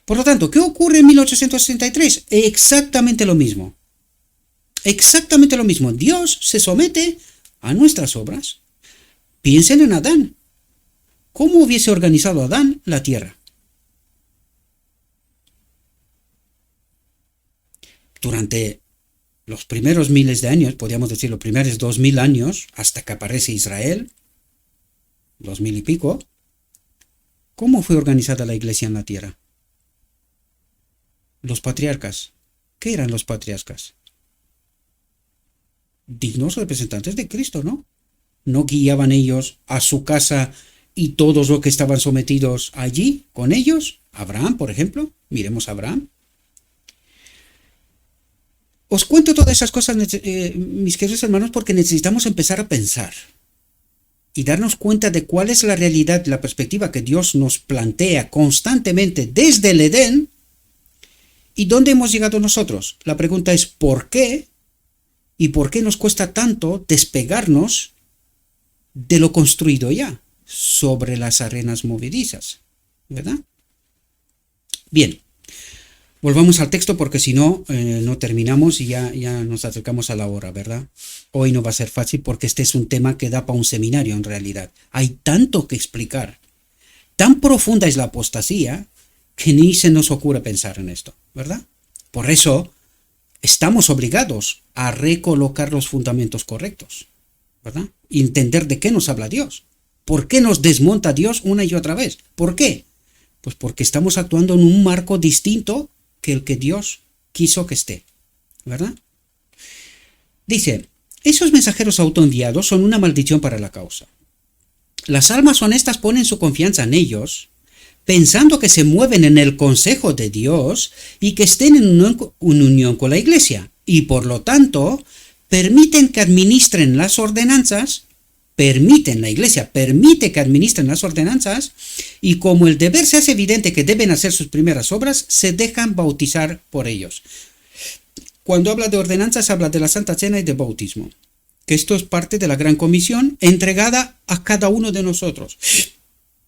Por lo tanto, ¿qué ocurre en 1863? Exactamente lo mismo. Exactamente lo mismo. Dios se somete a nuestras obras. Piensen en Adán. ¿Cómo hubiese organizado Adán la tierra? Durante los primeros miles de años, podríamos decir los primeros 2000 años, hasta que aparece Israel, 2000 y pico, ¿cómo fue organizada la iglesia en la tierra? Los patriarcas. ¿Qué eran los patriarcas? Dignos representantes de Cristo, ¿no? ¿No guiaban ellos a su casa y todos los que estaban sometidos allí con ellos? Abraham, por ejemplo. Miremos a Abraham. Os cuento todas esas cosas, mis queridos hermanos, porque necesitamos empezar a pensar y darnos cuenta de cuál es la realidad, la perspectiva que Dios nos plantea constantemente desde el Edén y dónde hemos llegado nosotros. La pregunta es ¿por qué? ¿Y por qué nos cuesta tanto despegarnos de lo construido ya sobre las arenas movedizas? ¿Verdad? Bien. Volvamos al texto porque si no, no terminamos y ya nos acercamos a la hora, ¿verdad? Hoy no va a ser fácil porque este es un tema que da para un seminario en realidad. Hay tanto que explicar. Tan profunda es la apostasía que ni se nos ocurre pensar en esto, ¿verdad? Por eso estamos obligados a recolocar los fundamentos correctos, ¿verdad? Y entender de qué nos habla Dios. ¿Por qué nos desmonta Dios una y otra vez? ¿Por qué? Pues porque estamos actuando en un marco distinto que el que Dios quiso que esté, ¿verdad? Dice, esos mensajeros autoenviados son una maldición para la causa. Las almas honestas ponen su confianza en ellos, pensando que se mueven en el consejo de Dios y que estén en unión con la Iglesia, y por lo tanto permiten que administren las ordenanzas, la Iglesia permite que administren las ordenanzas, y como el deber se hace evidente que deben hacer sus primeras obras, se dejan bautizar por ellos. Cuando habla de ordenanzas, habla de la Santa Cena y de bautismo, que esto es parte de la Gran Comisión entregada a cada uno de nosotros.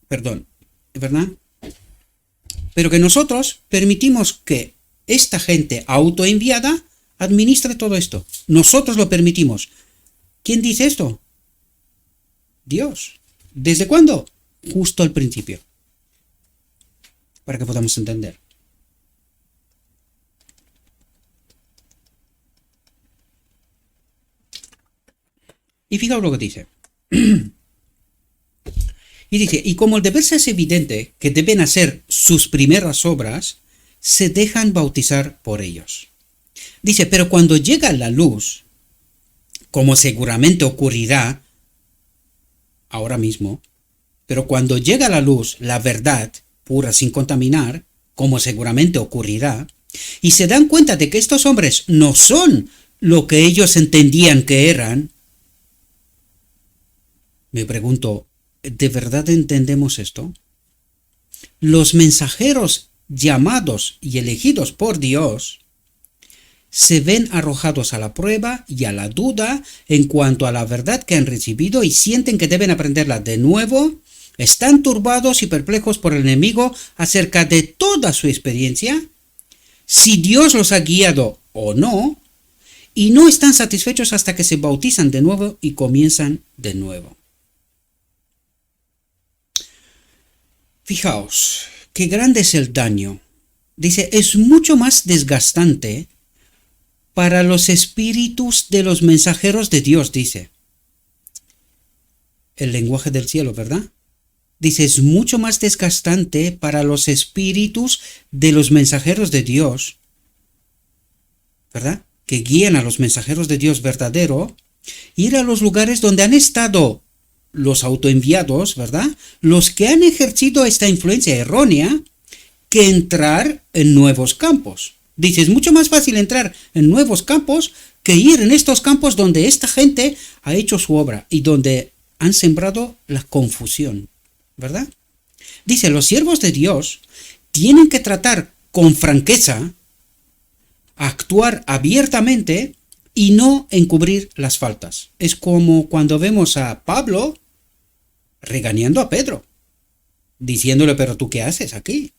Perdón, ¿verdad? Pero que nosotros permitimos que esta gente autoenviada administre todo esto. Nosotros lo permitimos. ¿Quién dice esto? Dios. ¿Desde cuándo? Justo al principio. Para que podamos entender. Y fijaos lo que dice. Y dice, y como el deber se es evidente que deben hacer sus primeras obras, se dejan bautizar por ellos. Dice, pero cuando llega la luz, como seguramente ocurrirá ahora mismo, pero cuando llega la luz, la verdad, pura sin contaminar, como seguramente ocurrirá, y se dan cuenta de que estos hombres no son lo que ellos entendían que eran, me pregunto, ¿de verdad entendemos esto? Los mensajeros llamados y elegidos por Dios se ven arrojados a la prueba y a la duda en cuanto a la verdad que han recibido y sienten que deben aprenderla de nuevo, están turbados y perplejos por el enemigo acerca de toda su experiencia, si Dios los ha guiado o no, y no están satisfechos hasta que se bautizan de nuevo y comienzan de nuevo. Fijaos, qué grande es el daño. Dice, es mucho más desgastante para los espíritus de los mensajeros de Dios, dice. El lenguaje del cielo, ¿verdad? Dice, es mucho más desgastante para los espíritus de los mensajeros de Dios, ¿verdad? Que guían a los mensajeros de Dios verdadero, ir a los lugares donde han estado los autoenviados, ¿verdad? Los que han ejercido esta influencia errónea, que entrar en nuevos campos. Dice, es mucho más fácil entrar en nuevos campos que ir en estos campos donde esta gente ha hecho su obra y donde han sembrado la confusión, ¿verdad? Dice, los siervos de Dios tienen que tratar con franqueza, actuar abiertamente y no encubrir las faltas. Es como cuando vemos a Pablo regañando a Pedro, diciéndole, pero ¿tú qué haces aquí?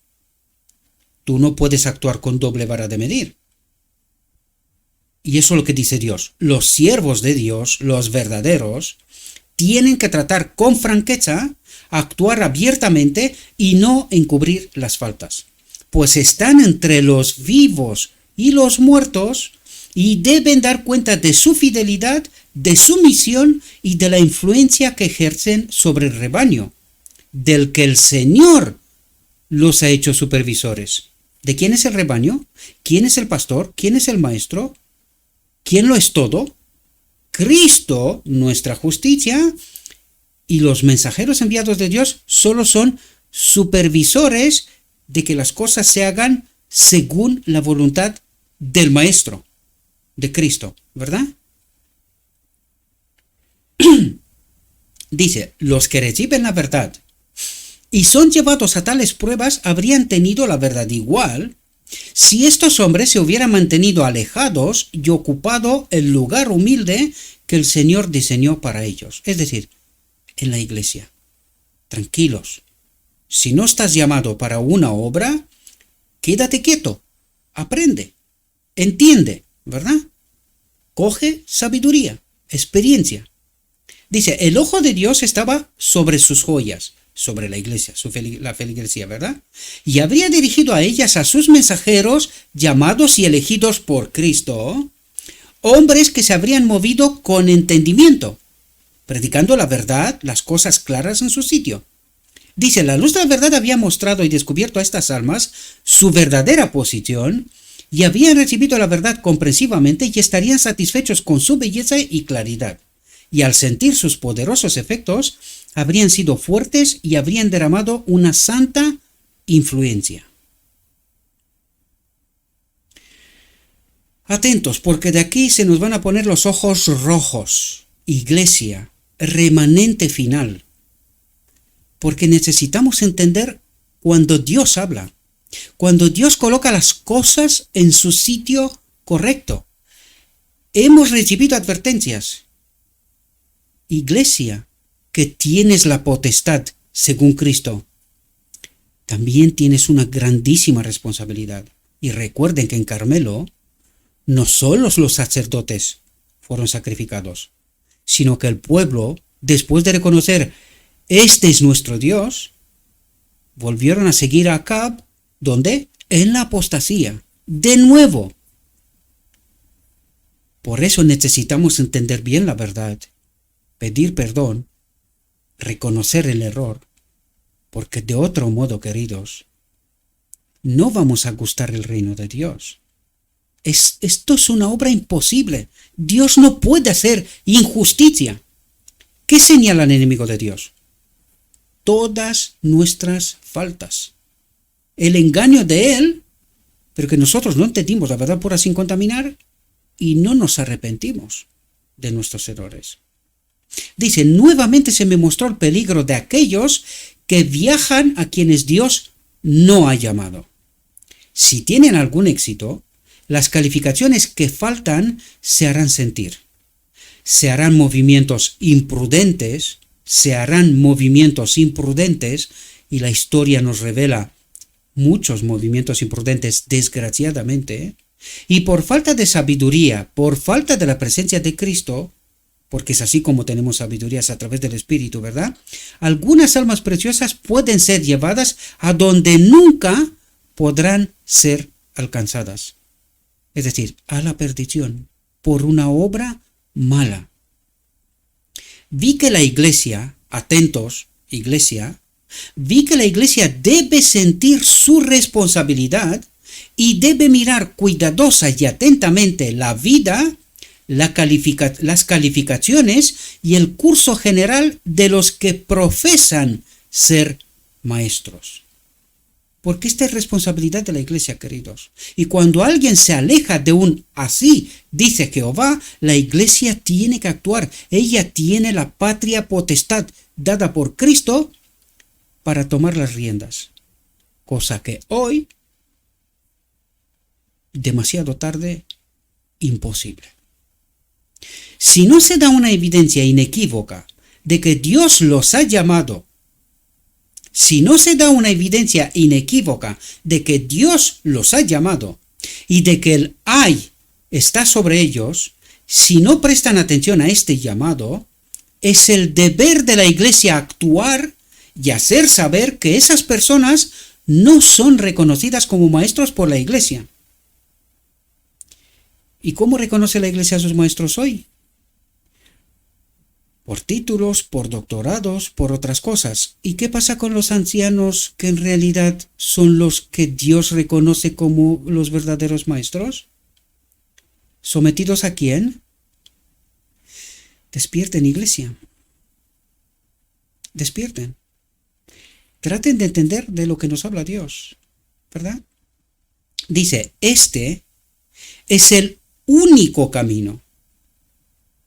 Tú no puedes actuar con doble vara de medir. Y eso es lo que dice Dios. Los siervos de Dios, los verdaderos, tienen que tratar con franqueza, actuar abiertamente y no encubrir las faltas. Pues están entre los vivos y los muertos y deben dar cuenta de su fidelidad, de su misión y de la influencia que ejercen sobre el rebaño, del que el Señor los ha hecho supervisores. ¿De quién es el rebaño? ¿Quién es el pastor? ¿Quién es el maestro? ¿Quién lo es todo? Cristo, nuestra justicia, y los mensajeros enviados de Dios solo son supervisores de que las cosas se hagan según la voluntad del maestro, de Cristo, ¿verdad? Dice, los que reciben la verdad y son llevados a tales pruebas habrían tenido la verdad igual si estos hombres se hubieran mantenido alejados y ocupado el lugar humilde que el Señor diseñó para ellos, es decir, en la iglesia. Tranquilos, si no estás llamado para una obra, quédate quieto, aprende, entiende, ¿verdad? Coge sabiduría, experiencia. Dice, el ojo de Dios estaba sobre sus joyas, sobre la iglesia, la feligresía, ¿verdad? Y habría dirigido a ellas a sus mensajeros llamados y elegidos por Cristo, hombres que se habrían movido con entendimiento, predicando la verdad, las cosas claras en su sitio. Dice, la luz de la verdad había mostrado y descubierto a estas almas su verdadera posición y habían recibido la verdad comprensivamente y estarían satisfechos con su belleza y claridad. Y al sentir sus poderosos efectos, habrían sido fuertes y habrían derramado una santa influencia. Atentos, porque de aquí se nos van a poner los ojos rojos. Iglesia, remanente final. Porque necesitamos entender cuando Dios habla, cuando Dios coloca las cosas en su sitio correcto. Hemos recibido advertencias. Iglesia, que tienes la potestad según Cristo, también tienes una grandísima responsabilidad. Y recuerden que en Carmelo no solo los sacerdotes fueron sacrificados, sino que el pueblo, después de reconocer este es nuestro Dios, volvieron a seguir a Acab, ¿dónde? En la apostasía, de nuevo. Por eso necesitamos entender bien la verdad, pedir perdón, reconocer el error, porque de otro modo, queridos, no vamos a gustar el reino de Dios. Esto es una obra imposible. Dios no puede hacer injusticia. ¿Qué señala el enemigo de Dios? Todas nuestras faltas. El engaño de Él, pero que nosotros no entendimos la verdad pura sin contaminar y no nos arrepentimos de nuestros errores. Dice, nuevamente se me mostró el peligro de aquellos que viajan a quienes Dios no ha llamado. Si tienen algún éxito, las calificaciones que faltan se harán sentir. Se harán movimientos imprudentes, y la historia nos revela muchos movimientos imprudentes, desgraciadamente, y por falta de sabiduría, por falta de la presencia de Cristo, porque es así como tenemos sabidurías a través del Espíritu, ¿verdad? Algunas almas preciosas pueden ser llevadas a donde nunca podrán ser alcanzadas. Es decir, a la perdición, por una obra mala. Vi que la iglesia, atentos, iglesia, vi que la iglesia debe sentir su responsabilidad y debe mirar cuidadosa y atentamente la vida, las calificaciones y el curso general de los que profesan ser maestros. Porque esta es responsabilidad de la iglesia, queridos. Y cuando alguien se aleja de un así, dice Jehová, la iglesia tiene que actuar. Ella tiene la patria potestad dada por Cristo para tomar las riendas. Cosa que hoy, demasiado tarde, imposible. Si no se da una evidencia inequívoca de que Dios los ha llamado, si no se da una evidencia inequívoca de que Dios los ha llamado y de que el ay está sobre ellos, si no prestan atención a este llamado, es el deber de la iglesia actuar y hacer saber que esas personas no son reconocidas como maestros por la iglesia. ¿Y cómo reconoce la iglesia a sus maestros hoy? Por títulos, por doctorados, por otras cosas. ¿Y qué pasa con los ancianos que en realidad son los que Dios reconoce como los verdaderos maestros? ¿Sometidos a quién? Despierten, iglesia. Despierten. Traten de entender de lo que nos habla Dios, ¿verdad? Dice, este es el único camino.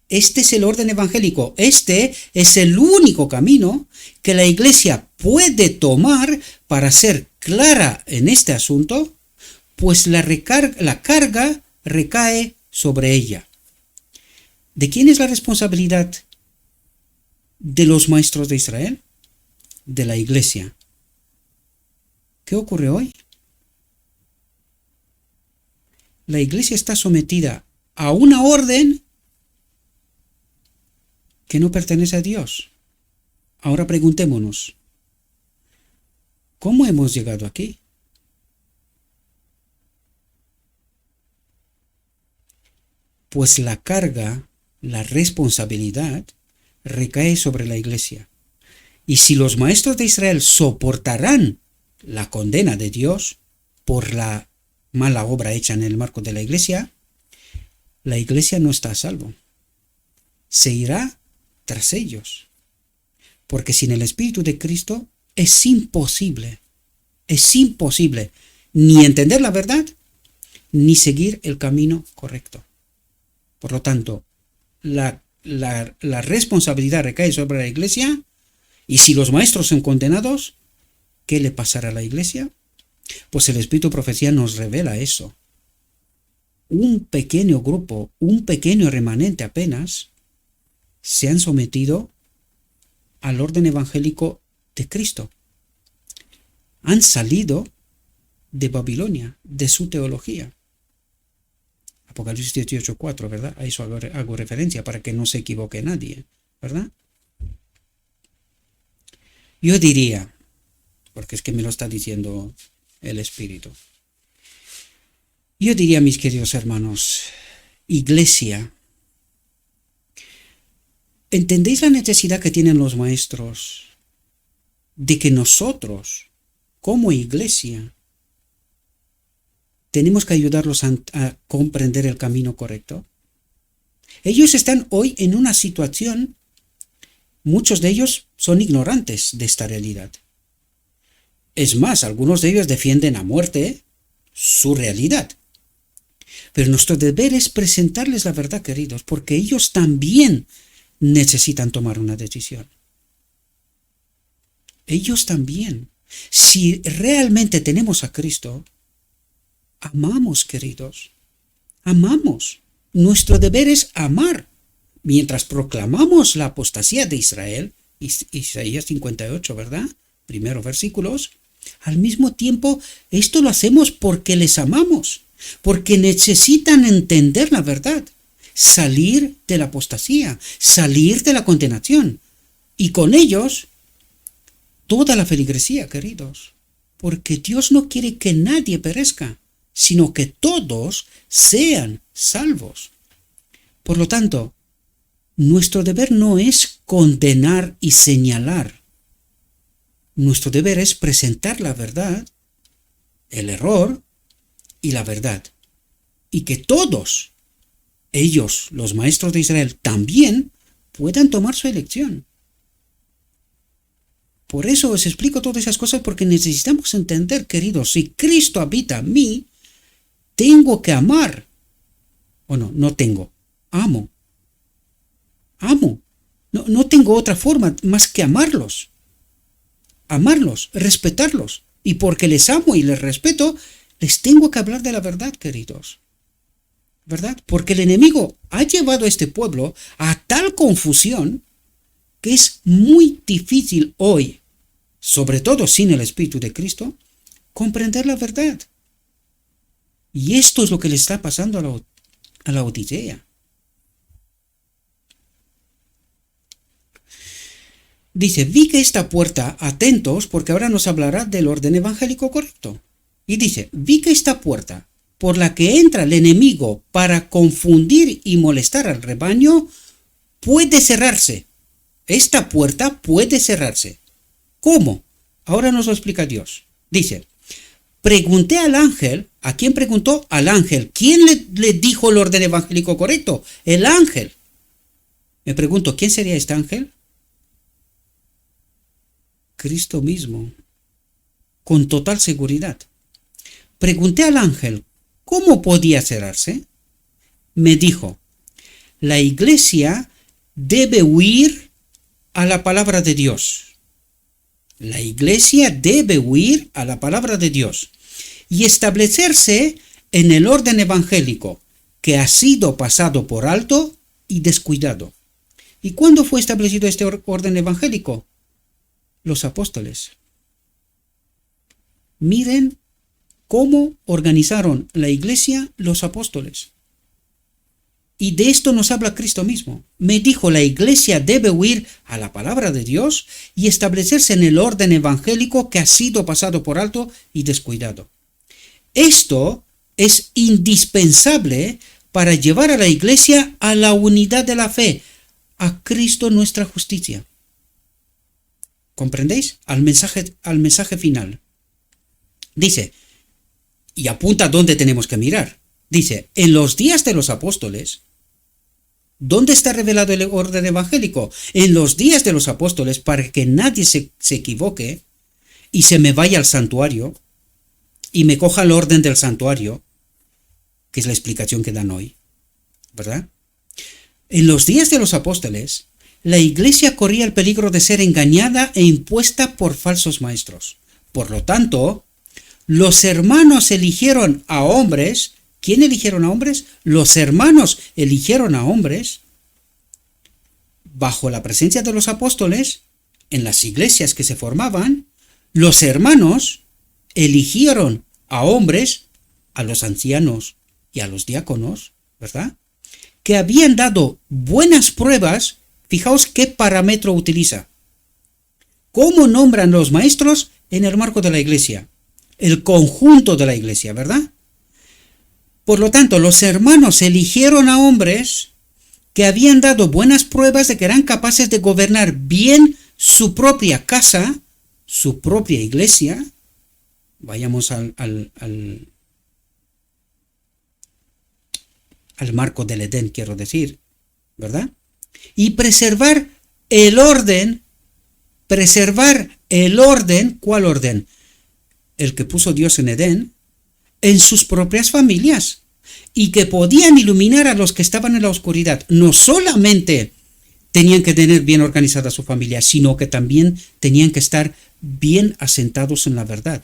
Este es el orden evangélico. Este es el único camino que la iglesia puede tomar para ser clara en este asunto, pues la carga recae sobre ella. ¿De quién es la responsabilidad? ¿De los maestros de Israel? De la iglesia. ¿Qué ocurre hoy? La iglesia está sometida a una orden que no pertenece a Dios. Ahora preguntémonos, ¿cómo hemos llegado aquí? Pues la carga, la responsabilidad, recae sobre la Iglesia. Y si los maestros de Israel soportarán la condena de Dios por la mala obra hecha en el marco de la Iglesia no está a salvo. Se irá tras ellos. Porque sin el Espíritu de Cristo es imposible ni entender la verdad, ni seguir el camino correcto. Por lo tanto, la responsabilidad recae sobre la Iglesia, y si los maestros son condenados, ¿qué le pasará a la Iglesia? Pues el Espíritu de Profecía nos revela eso. Un pequeño grupo, un pequeño remanente apenas, se han sometido al orden evangélico de Cristo. Han salido de Babilonia, de su teología. Apocalipsis 18:4, ¿verdad? A eso hago referencia para que no se equivoque nadie, ¿verdad? Yo diría, porque es que me lo está diciendo el Espíritu, yo diría, mis queridos hermanos, Iglesia, ¿entendéis la necesidad que tienen los maestros de que nosotros, como Iglesia, tenemos que ayudarlos a comprender el camino correcto? Ellos están hoy en una situación, muchos de ellos son ignorantes de esta realidad. Es más, algunos de ellos defienden a muerte su realidad. Pero nuestro deber es presentarles la verdad, queridos, porque ellos también necesitan tomar una decisión. Ellos también. Si realmente tenemos a Cristo, amamos, queridos, amamos. Nuestro deber es amar. Mientras proclamamos la apostasía de Israel, Isaías 58, ¿verdad? Primeros versículos. Al mismo tiempo, esto lo hacemos porque les amamos, porque necesitan entender la verdad, salir de la apostasía, salir de la condenación. Y con ellos, toda la feligresía, queridos, porque Dios no quiere que nadie perezca, sino que todos sean salvos. Por lo tanto, nuestro deber no es condenar y señalar. Nuestro deber es presentar la verdad, el error y la verdad. Y que todos, ellos, los maestros de Israel, también puedan tomar su elección. Por eso os explico todas esas cosas, porque necesitamos entender, queridos, si Cristo habita en mí, tengo que amar. No tengo, amo. Amo. No tengo otra forma más que amarlos. Amarlos, respetarlos. Y porque les amo y les respeto, les tengo que hablar de la verdad, queridos. ¿Verdad? Porque el enemigo ha llevado a este pueblo a tal confusión que es muy difícil hoy, sobre todo sin el Espíritu de Cristo, comprender la verdad. Y esto es lo que le está pasando a la Odisea. Dice, vi que esta puerta, atentos, porque ahora nos hablará del orden evangélico correcto. Y dice, vi que esta puerta, por la que entra el enemigo para confundir y molestar al rebaño, puede cerrarse. Esta puerta puede cerrarse. ¿Cómo? Ahora nos lo explica Dios. Dice, pregunté al ángel. ¿A quién preguntó? Al ángel. ¿Quién le dijo el orden evangélico correcto? El ángel. Me pregunto, ¿quién sería este ángel? Cristo mismo, con total seguridad. Pregunté al ángel, ¿cómo podía cerrarse? Me dijo, la Iglesia debe huir a la palabra de Dios. La Iglesia debe huir a la palabra de Dios y establecerse en el orden evangélico que ha sido pasado por alto y descuidado. ¿Y cuándo fue establecido este orden evangélico? Los apóstoles. Miren cómo organizaron la Iglesia los apóstoles. Y de esto nos habla Cristo mismo. Me dijo, la Iglesia debe huir a la palabra de Dios y establecerse en el orden evangélico que ha sido pasado por alto y descuidado. Esto es indispensable para llevar a la Iglesia a la unidad de la fe, a Cristo nuestra justicia. ¿Comprendéis? Al mensaje final. Dice, y apunta dónde tenemos que mirar. Dice, en los días de los apóstoles, ¿dónde está revelado el orden evangélico? En los días de los apóstoles, para que nadie se equivoque y se me vaya al santuario y me coja el orden del santuario, que es la explicación que dan hoy, ¿verdad? En los días de los apóstoles, la iglesia corría el peligro de ser engañada e impuesta por falsos maestros. Por lo tanto, los hermanos eligieron a hombres. ¿Quién eligieron a hombres? Los hermanos eligieron a hombres bajo la presencia de los apóstoles en las iglesias que se formaban. Los hermanos eligieron a hombres, a los ancianos y a los diáconos, ¿verdad? Que habían dado buenas pruebas. Fijaos qué parámetro utiliza. ¿Cómo nombran los maestros en el marco de la iglesia? El conjunto de la iglesia, ¿verdad? Por lo tanto, los hermanos eligieron a hombres que habían dado buenas pruebas de que eran capaces de gobernar bien su propia casa, su propia iglesia. Vayamos al marco del Edén, quiero decir, ¿verdad? Y preservar el orden. ¿Cuál orden? El que puso Dios en Edén, en sus propias familias, y que podían iluminar a los que estaban en la oscuridad. No solamente tenían que tener bien organizada su familia, sino que también tenían que estar bien asentados en la verdad.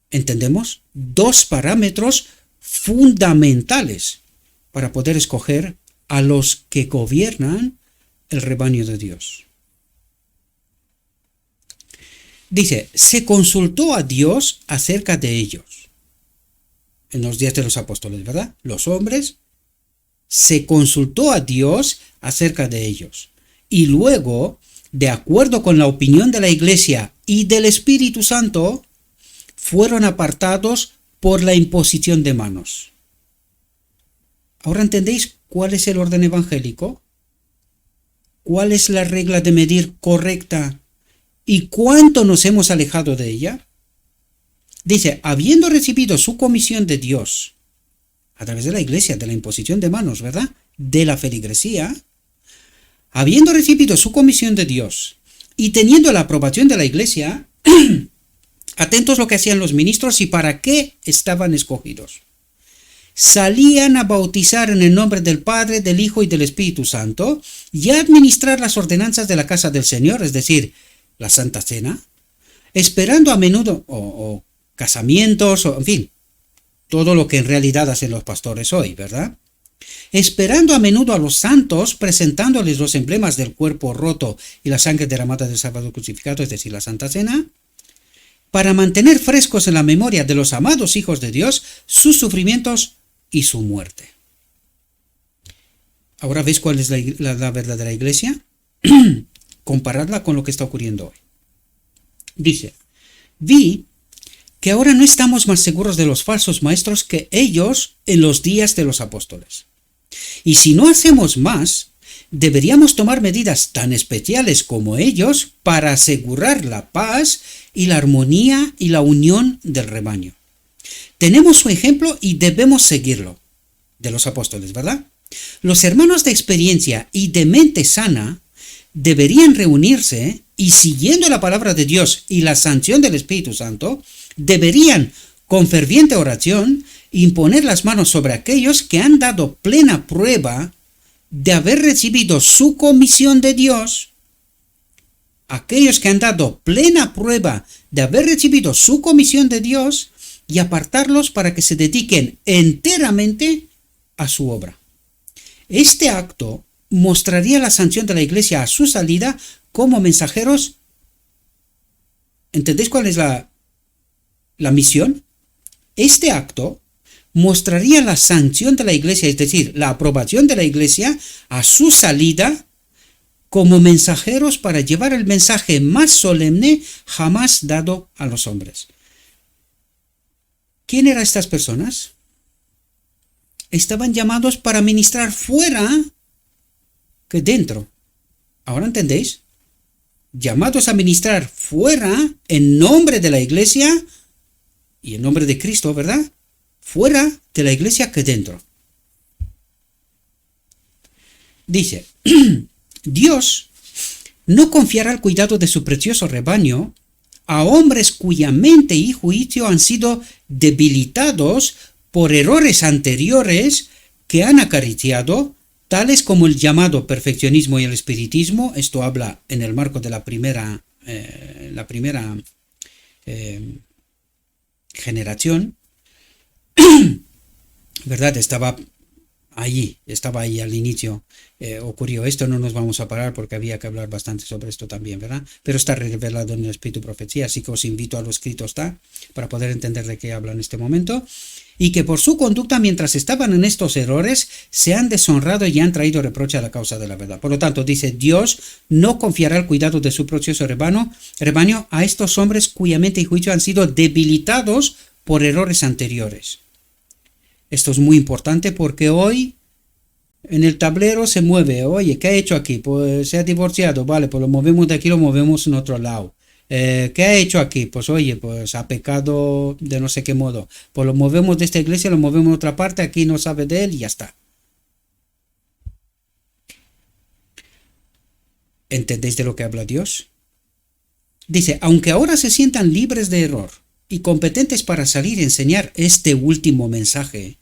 ¿Entendemos? Dos parámetros fundamentales para poder escoger a los que gobiernan el rebaño de Dios. Dice, se consultó a Dios acerca de ellos. En los días de los apóstoles, ¿verdad? Los hombres, se consultó a Dios acerca de ellos. Y luego, de acuerdo con la opinión de la iglesia y del Espíritu Santo, fueron apartados por la imposición de manos. ¿Ahora entendéis cuál es el orden evangélico? ¿Cuál es la regla de medir correcta? ¿Y cuánto nos hemos alejado de ella? Dice, habiendo recibido su comisión de Dios, a través de la iglesia, de la imposición de manos, ¿verdad? De la feligresía, habiendo recibido su comisión de Dios y teniendo la aprobación de la iglesia, atentos lo que hacían los ministros y para qué estaban escogidos. Salían a bautizar en el nombre del Padre, del Hijo y del Espíritu Santo y a administrar las ordenanzas de la casa del Señor, es decir, la Santa Cena, esperando a menudo o casamientos, o en fin, todo lo que en realidad hacen los pastores hoy, ¿verdad? Esperando a menudo a los santos, presentándoles los emblemas del cuerpo roto y la sangre derramada del Salvador crucificado, es decir, la Santa Cena, para mantener frescos en la memoria de los amados hijos de Dios sus sufrimientos y su muerte. ¿Ahora veis cuál es la verdadera iglesia? Comparadla con lo que está ocurriendo hoy. Dice, vi que ahora no estamos más seguros de los falsos maestros que ellos en los días de los apóstoles. Y si no hacemos más, deberíamos tomar medidas tan especiales como ellos para asegurar la paz y la armonía y la unión del rebaño. Tenemos su ejemplo y debemos seguirlo, de los apóstoles, ¿verdad? Los hermanos de experiencia y de mente sana deberían reunirse y, siguiendo la palabra de Dios y la sanción del Espíritu Santo, deberían, con ferviente oración, imponer las manos sobre aquellos que han dado plena prueba de haber recibido su comisión de Dios, aquellos que han dado plena prueba de haber recibido su comisión de Dios, y apartarlos para que se dediquen enteramente a su obra. Este acto mostraría la sanción de la iglesia a su salida como mensajeros. ¿Entendéis cuál es la misión? Este acto mostraría la sanción de la iglesia, es decir, la aprobación de la iglesia a su salida como mensajeros para llevar el mensaje más solemne jamás dado a los hombres. ¿Quién eran estas personas? Estaban llamados para ministrar fuera que dentro. ¿Ahora entendéis? Llamados a ministrar fuera en nombre de la iglesia y en nombre de Cristo, ¿verdad? Fuera de la iglesia que dentro. Dice, Dios no confiará el cuidado de su precioso rebaño a hombres cuya mente y juicio han sido debilitados por errores anteriores que han acariciado, tales como el llamado perfeccionismo y el espiritismo. Esto habla en el marco de la primera generación, ¿verdad? Estaba ahí al inicio, ocurrió esto. No nos vamos a parar porque había que hablar bastante sobre esto también, ¿verdad? Pero está revelado en el Espíritu y Profecía, así que os invito a lo escrito está, para poder entender de qué habla en este momento. Y que por su conducta mientras estaban en estos errores se han deshonrado y han traído reproche a la causa de la verdad. Por lo tanto, dice, Dios no confiará el cuidado de su precioso rebaño a estos hombres cuya mente y juicio han sido debilitados por errores anteriores. Esto es muy importante porque hoy en el tablero se mueve. Oye, ¿qué ha hecho aquí? Pues se ha divorciado. Vale, pues lo movemos de aquí, lo movemos en otro lado. ¿Qué ha hecho aquí? Pues oye, pues ha pecado de no sé qué modo. Pues lo movemos de esta iglesia, lo movemos a otra parte, aquí no sabe de él y ya está. ¿Entendéis de lo que habla Dios? Dice, aunque ahora se sientan libres de error y competentes para salir a enseñar este último mensaje,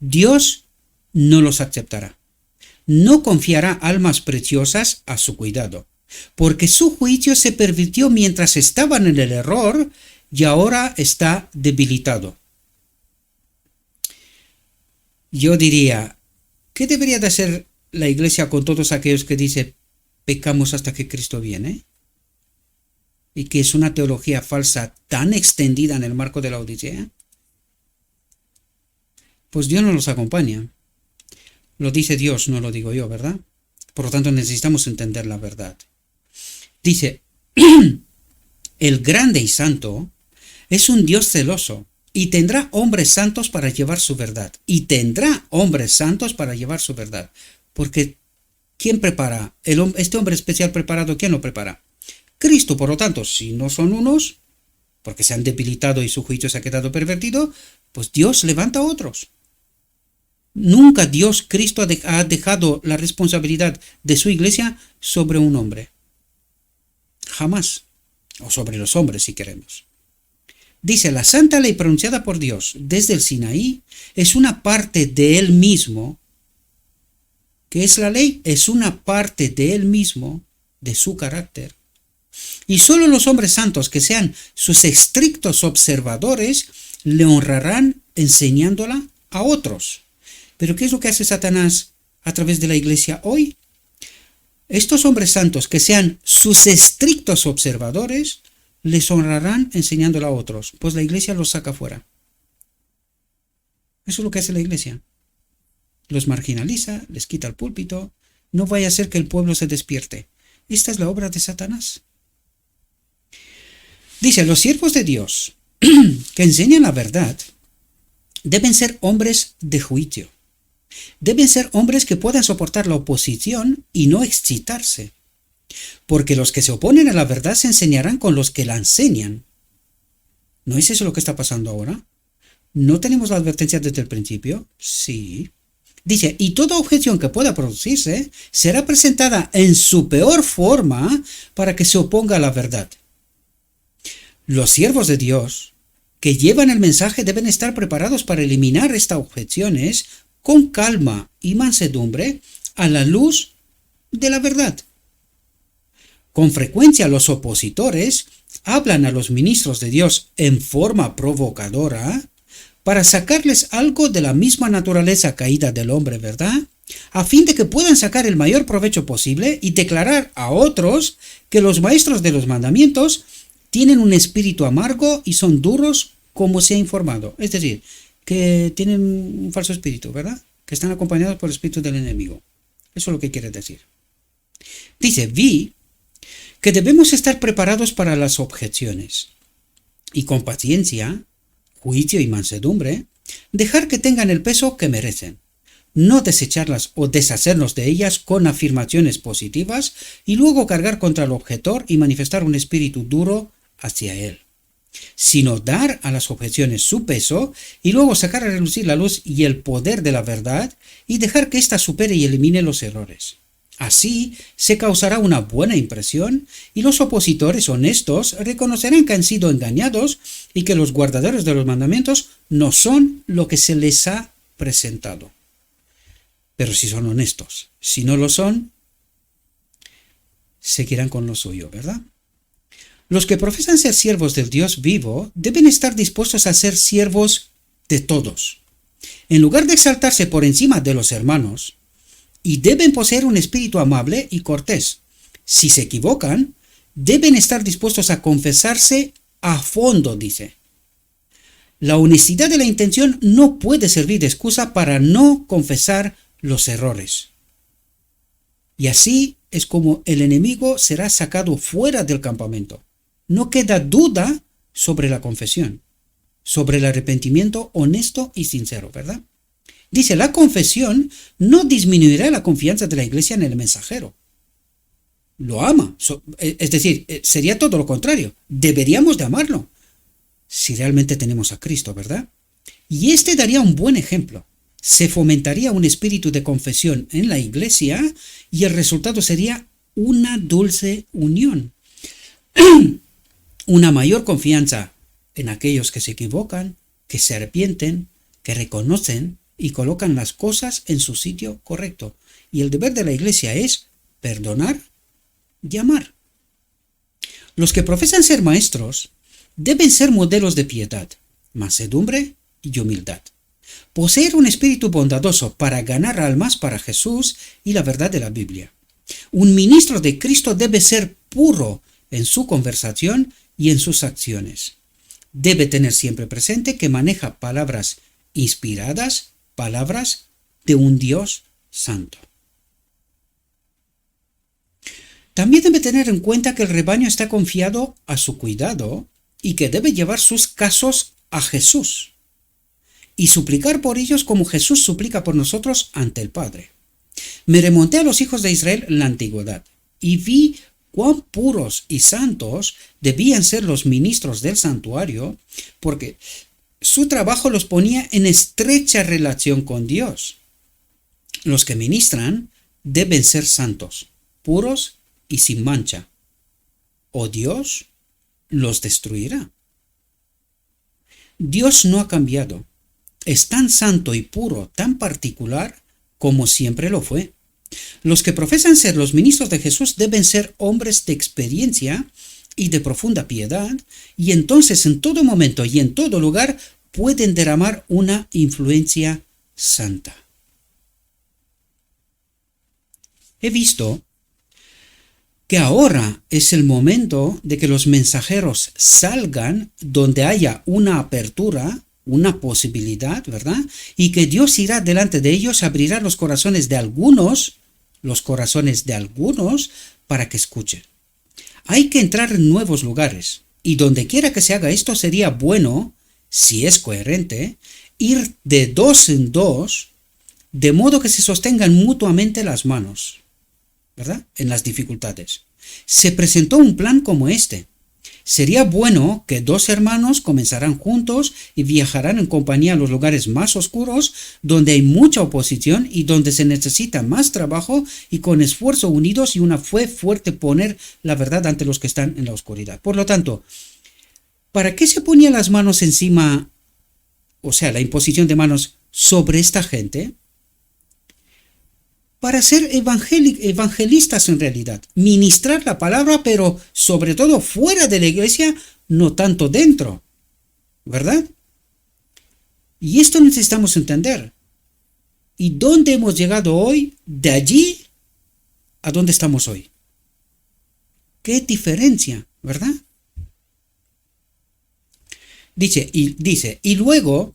Dios no los aceptará. No confiará almas preciosas a su cuidado, porque su juicio se pervirtió mientras estaban en el error y ahora está debilitado. Yo diría, ¿qué debería de hacer la iglesia con todos aquellos que dicen pecamos hasta que Cristo viene? Y que es una teología falsa tan extendida en el marco de la Odisea. Pues Dios no los acompaña. Lo dice Dios, no lo digo yo, ¿verdad? Por lo tanto, necesitamos entender la verdad. Dice, el grande y santo es un Dios celoso y tendrá hombres santos para llevar su verdad. Porque ¿quién prepara? Este hombre especial preparado, ¿quién lo prepara? Cristo. Por lo tanto, si no son unos, porque se han debilitado y su juicio se ha quedado pervertido, pues Dios levanta a otros. Nunca Cristo ha dejado la responsabilidad de su iglesia sobre un hombre. Jamás. O sobre los hombres, si queremos. Dice, la santa ley pronunciada por Dios desde el Sinaí es una parte de él mismo. ¿Qué es la ley? Es una parte de él mismo, de su carácter. Y solo los hombres santos que sean sus estrictos observadores le honrarán enseñándola a otros. Pero ¿qué es lo que hace Satanás a través de la iglesia hoy? Estos hombres santos que sean sus estrictos observadores les honrarán enseñándola a otros. Pues la iglesia los saca fuera. Eso es lo que hace la iglesia. Los marginaliza, les quita el púlpito. No vaya a ser que el pueblo se despierte. Esta es la obra de Satanás. Dice, los siervos de Dios que enseñan la verdad deben ser hombres de juicio. Deben ser hombres que puedan soportar la oposición y no excitarse. Porque los que se oponen a la verdad se enseñarán con los que la enseñan. ¿No es eso lo que está pasando ahora? ¿No tenemos la advertencia desde el principio? Sí. Dice, y toda objeción que pueda producirse será presentada en su peor forma para que se oponga a la verdad. Los siervos de Dios que llevan el mensaje deben estar preparados para eliminar estas objeciones con calma y mansedumbre a la luz de la verdad. Con frecuencia los opositores hablan a los ministros de Dios en forma provocadora para sacarles algo de la misma naturaleza caída del hombre, ¿verdad? A fin de que puedan sacar el mayor provecho posible y declarar a otros que los maestros de los mandamientos tienen un espíritu amargo y son duros como se ha informado. Es decir, que tienen un falso espíritu, ¿verdad? Que están acompañados por el espíritu del enemigo. Eso es lo que quiere decir. Dice, vi que debemos estar preparados para las objeciones y con paciencia, juicio y mansedumbre, dejar que tengan el peso que merecen. no desecharlas o deshacernos de ellas con afirmaciones positivas y luego cargar contra el objetor y manifestar un espíritu duro hacia él, sino dar a las objeciones su peso y luego sacar a relucir la luz y el poder de la verdad y dejar que ésta supere y elimine los errores. Así se causará una buena impresión y los opositores honestos reconocerán que han sido engañados y que los guardadores de los mandamientos no son lo que se les ha presentado. Pero si son honestos, si no lo son, seguirán con lo suyo, ¿verdad? Los que profesan ser siervos del Dios vivo deben estar dispuestos a ser siervos de todos, en lugar de exaltarse por encima de los hermanos, y deben poseer un espíritu amable y cortés. Si se equivocan, deben estar dispuestos a confesarse a fondo, dice. La honestidad de la intención no puede servir de excusa para no confesar los errores. Y así es como el enemigo será sacado fuera del campamento. No queda duda sobre la confesión, sobre el arrepentimiento honesto y sincero, ¿verdad? Dice, la confesión no disminuirá la confianza de la iglesia en el mensajero. Lo ama, es decir, sería todo lo contrario. Deberíamos de amarlo, si realmente tenemos a Cristo, ¿verdad? Y este daría un buen ejemplo. Se fomentaría un espíritu de confesión en la iglesia y el resultado sería una dulce unión. Una mayor confianza en aquellos que se equivocan, que se arrepienten, que reconocen y colocan las cosas en su sitio correcto. Y el deber de la iglesia es perdonar y amar. Los que profesan ser maestros deben ser modelos de piedad, mansedumbre y humildad. Poseer un espíritu bondadoso para ganar almas para Jesús y la verdad de la Biblia. Un ministro de Cristo debe ser puro en su conversación y en sus acciones. Debe tener siempre presente que maneja palabras inspiradas, palabras de un Dios santo. También debe tener en cuenta que el rebaño está confiado a su cuidado y que debe llevar sus casos a Jesús y suplicar por ellos como Jesús suplica por nosotros ante el Padre. Me remonté a los hijos de Israel en la antigüedad y vi cuán puros y santos debían ser los ministros del santuario, porque su trabajo los ponía en estrecha relación con Dios. Los que ministran deben ser santos, puros y sin mancha, o Dios los destruirá. Dios no ha cambiado. Es tan santo y puro, tan particular, como siempre lo fue. Los que profesan ser los ministros de Jesús deben ser hombres de experiencia y de profunda piedad, y entonces en todo momento y en todo lugar pueden derramar una influencia santa. He visto que ahora es el momento de que los mensajeros salgan donde haya una apertura, una posibilidad, ¿verdad? Y que Dios irá delante de ellos, abrirá los corazones de algunos, para que escuchen. Hay que entrar en nuevos lugares, y donde quiera que se haga esto sería bueno, si es coherente, ir de dos en dos, de modo que se sostengan mutuamente las manos, ¿verdad? En las dificultades. Se presentó un plan como este. Sería bueno que dos hermanos comenzaran juntos y viajarán en compañía a los lugares más oscuros, donde hay mucha oposición y donde se necesita más trabajo, y con esfuerzo unidos y una fe fuerte poner la verdad ante los que están en la oscuridad. Por lo tanto, ¿para qué se ponían las manos encima, o sea, la imposición de manos sobre esta gente? Para ser evangelistas en realidad, ministrar la palabra, pero sobre todo fuera de la iglesia, no tanto dentro, ¿verdad? Y esto necesitamos entender. ¿Y dónde hemos llegado hoy? De allí a dónde estamos hoy. ¿Qué diferencia, verdad? Dice, y luego,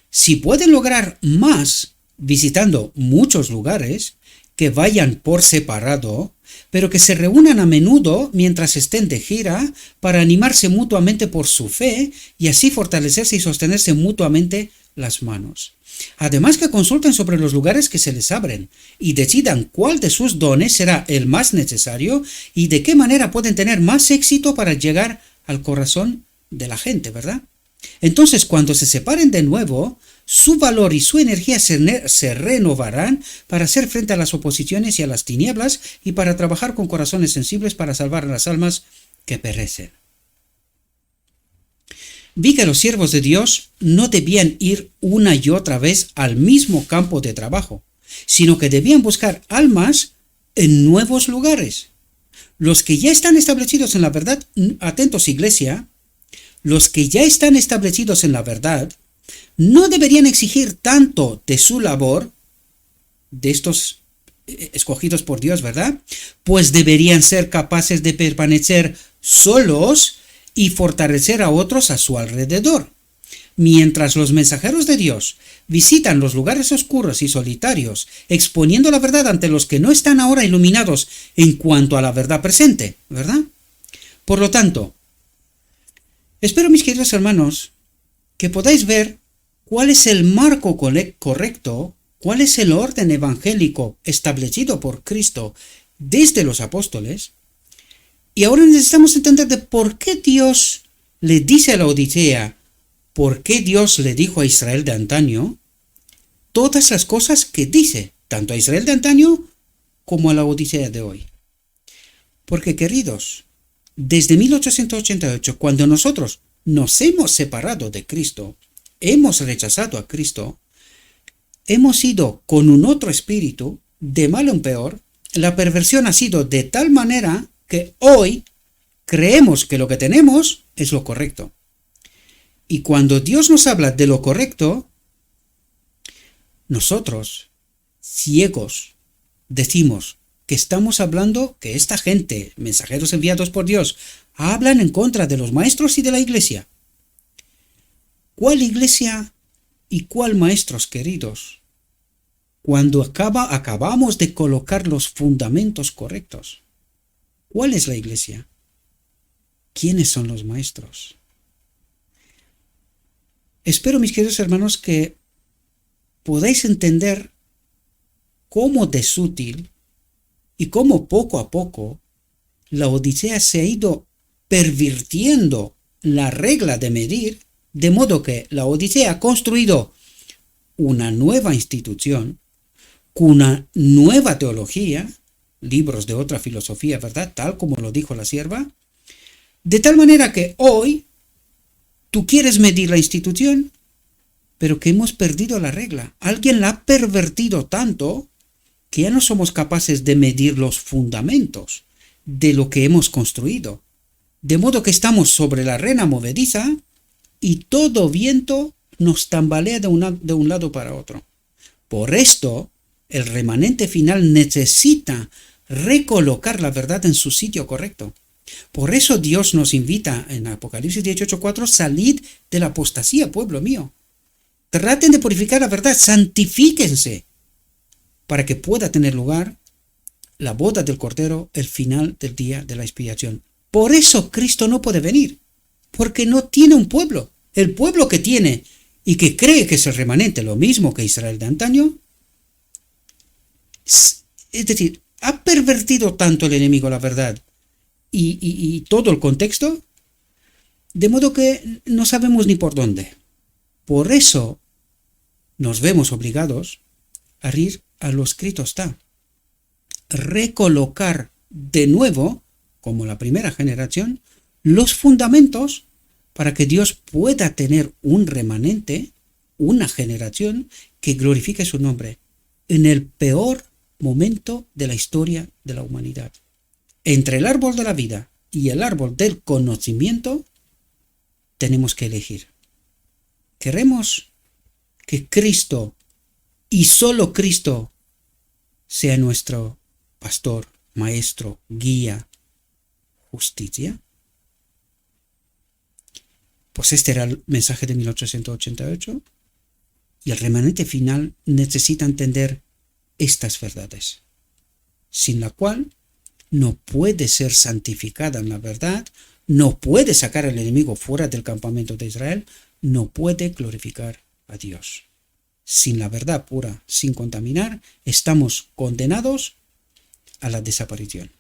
si pueden lograr más visitando muchos lugares, que vayan por separado, pero que se reúnan a menudo mientras estén de gira para animarse mutuamente por su fe y así fortalecerse y sostenerse mutuamente las manos. Además que consulten sobre los lugares que se les abren y decidan cuál de sus dones será el más necesario y de qué manera pueden tener más éxito para llegar al corazón de la gente, ¿verdad? Entonces, cuando se separen de nuevo, su valor y su energía se renovarán para hacer frente a las oposiciones y a las tinieblas y para trabajar con corazones sensibles para salvar a las almas que perecen. Vi que los siervos de Dios no debían ir una y otra vez al mismo campo de trabajo, sino que debían buscar almas en nuevos lugares. Los que ya están establecidos en la verdad, atentos iglesia, los que ya están establecidos en la verdad, no deberían exigir tanto de su labor, de estos escogidos por Dios, ¿verdad? Pues deberían ser capaces de permanecer solos y fortalecer a otros a su alrededor. Mientras los mensajeros de Dios visitan los lugares oscuros y solitarios, exponiendo la verdad ante los que no están ahora iluminados en cuanto a la verdad presente, ¿verdad? Por lo tanto, espero, mis queridos hermanos, que podáis ver cuál es el marco correcto, cuál es el orden evangélico establecido por Cristo desde los apóstoles. Y ahora necesitamos entender de por qué Dios le dice a la Odisea, por qué Dios le dijo a Israel de antaño todas las cosas que dice, tanto a Israel de antaño como a la Odisea de hoy. Porque, queridos, desde 1888, cuando nosotros nos hemos separado de Cristo, hemos rechazado a Cristo, hemos ido con un otro espíritu, de mal en peor, la perversión ha sido de tal manera que hoy creemos que lo que tenemos es lo correcto. Y cuando Dios nos habla de lo correcto, nosotros, ciegos, decimos que estamos hablando que esta gente, mensajeros enviados por Dios, hablan en contra de los maestros y de la iglesia. ¿Cuál iglesia y cuál maestros, queridos? Cuando acabamos de colocar los fundamentos correctos. ¿Cuál es la iglesia? ¿Quiénes son los maestros? Espero, mis queridos hermanos, que podáis entender cómo de sutil y cómo poco a poco la Odisea se ha ido pervirtiendo la regla de medir, de modo que la Odisea ha construido una nueva institución, con una nueva teología, libros de otra filosofía, ¿verdad? Tal como lo dijo la sierva. De tal manera que hoy tú quieres medir la institución, pero que hemos perdido la regla. Alguien la ha pervertido tanto que ya no somos capaces de medir los fundamentos de lo que hemos construido. De modo que estamos sobre la arena movediza y todo viento nos tambalea de un lado para otro. Por esto, el remanente final necesita recolocar la verdad en su sitio correcto. Por eso Dios nos invita en Apocalipsis 18:4, salid de la apostasía, pueblo mío. Traten de purificar la verdad, santifíquense, para que pueda tener lugar la boda del Cordero, el final del día de la expiación. Por eso Cristo no puede venir, porque no tiene un pueblo. El pueblo que tiene y que cree que es el remanente, lo mismo que Israel de antaño, es decir, ha pervertido tanto el enemigo la verdad y todo el contexto, de modo que no sabemos ni por dónde. Por eso nos vemos obligados a ir a lo escrito está. Recolocar de nuevo, como la primera generación, los fundamentos para que Dios pueda tener un remanente, una generación que glorifique su nombre en el peor momento de la historia de la humanidad. Entre el árbol de la vida y el árbol del conocimiento tenemos que elegir. ¿Queremos que Cristo y solo Cristo sea nuestro pastor, maestro, guía, justicia? Pues este era el mensaje de 1888 y el remanente final necesita entender estas verdades, sin la cual no puede ser santificada en la verdad, no puede sacar al enemigo fuera del campamento de Israel, no puede glorificar a Dios. Sin la verdad pura, sin contaminar, estamos condenados a la desaparición.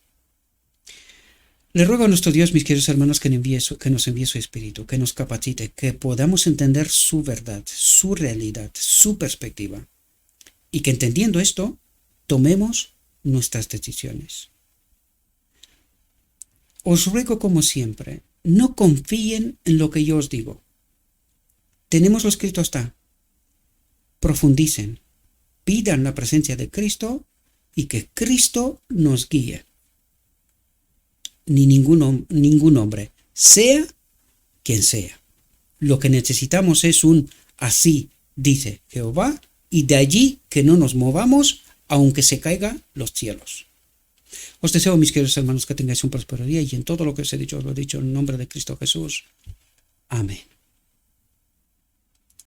Le ruego a nuestro Dios, mis queridos hermanos, que nos envíe su Espíritu, que nos capacite, que podamos entender su verdad, su realidad, su perspectiva, y que entendiendo esto, tomemos nuestras decisiones. Os ruego como siempre, no confíen en lo que yo os digo. Tenemos lo escrito está. Profundicen, pidan la presencia de Cristo y que Cristo nos guíe. Ni ningún hombre, sea quien sea. Lo que necesitamos es un así dice Jehová, y de allí que no nos movamos aunque se caigan los cielos. Os deseo, mis queridos hermanos, que tengáis un próspero día, y en todo lo que os he dicho, os lo he dicho en nombre de Cristo Jesús. Amén.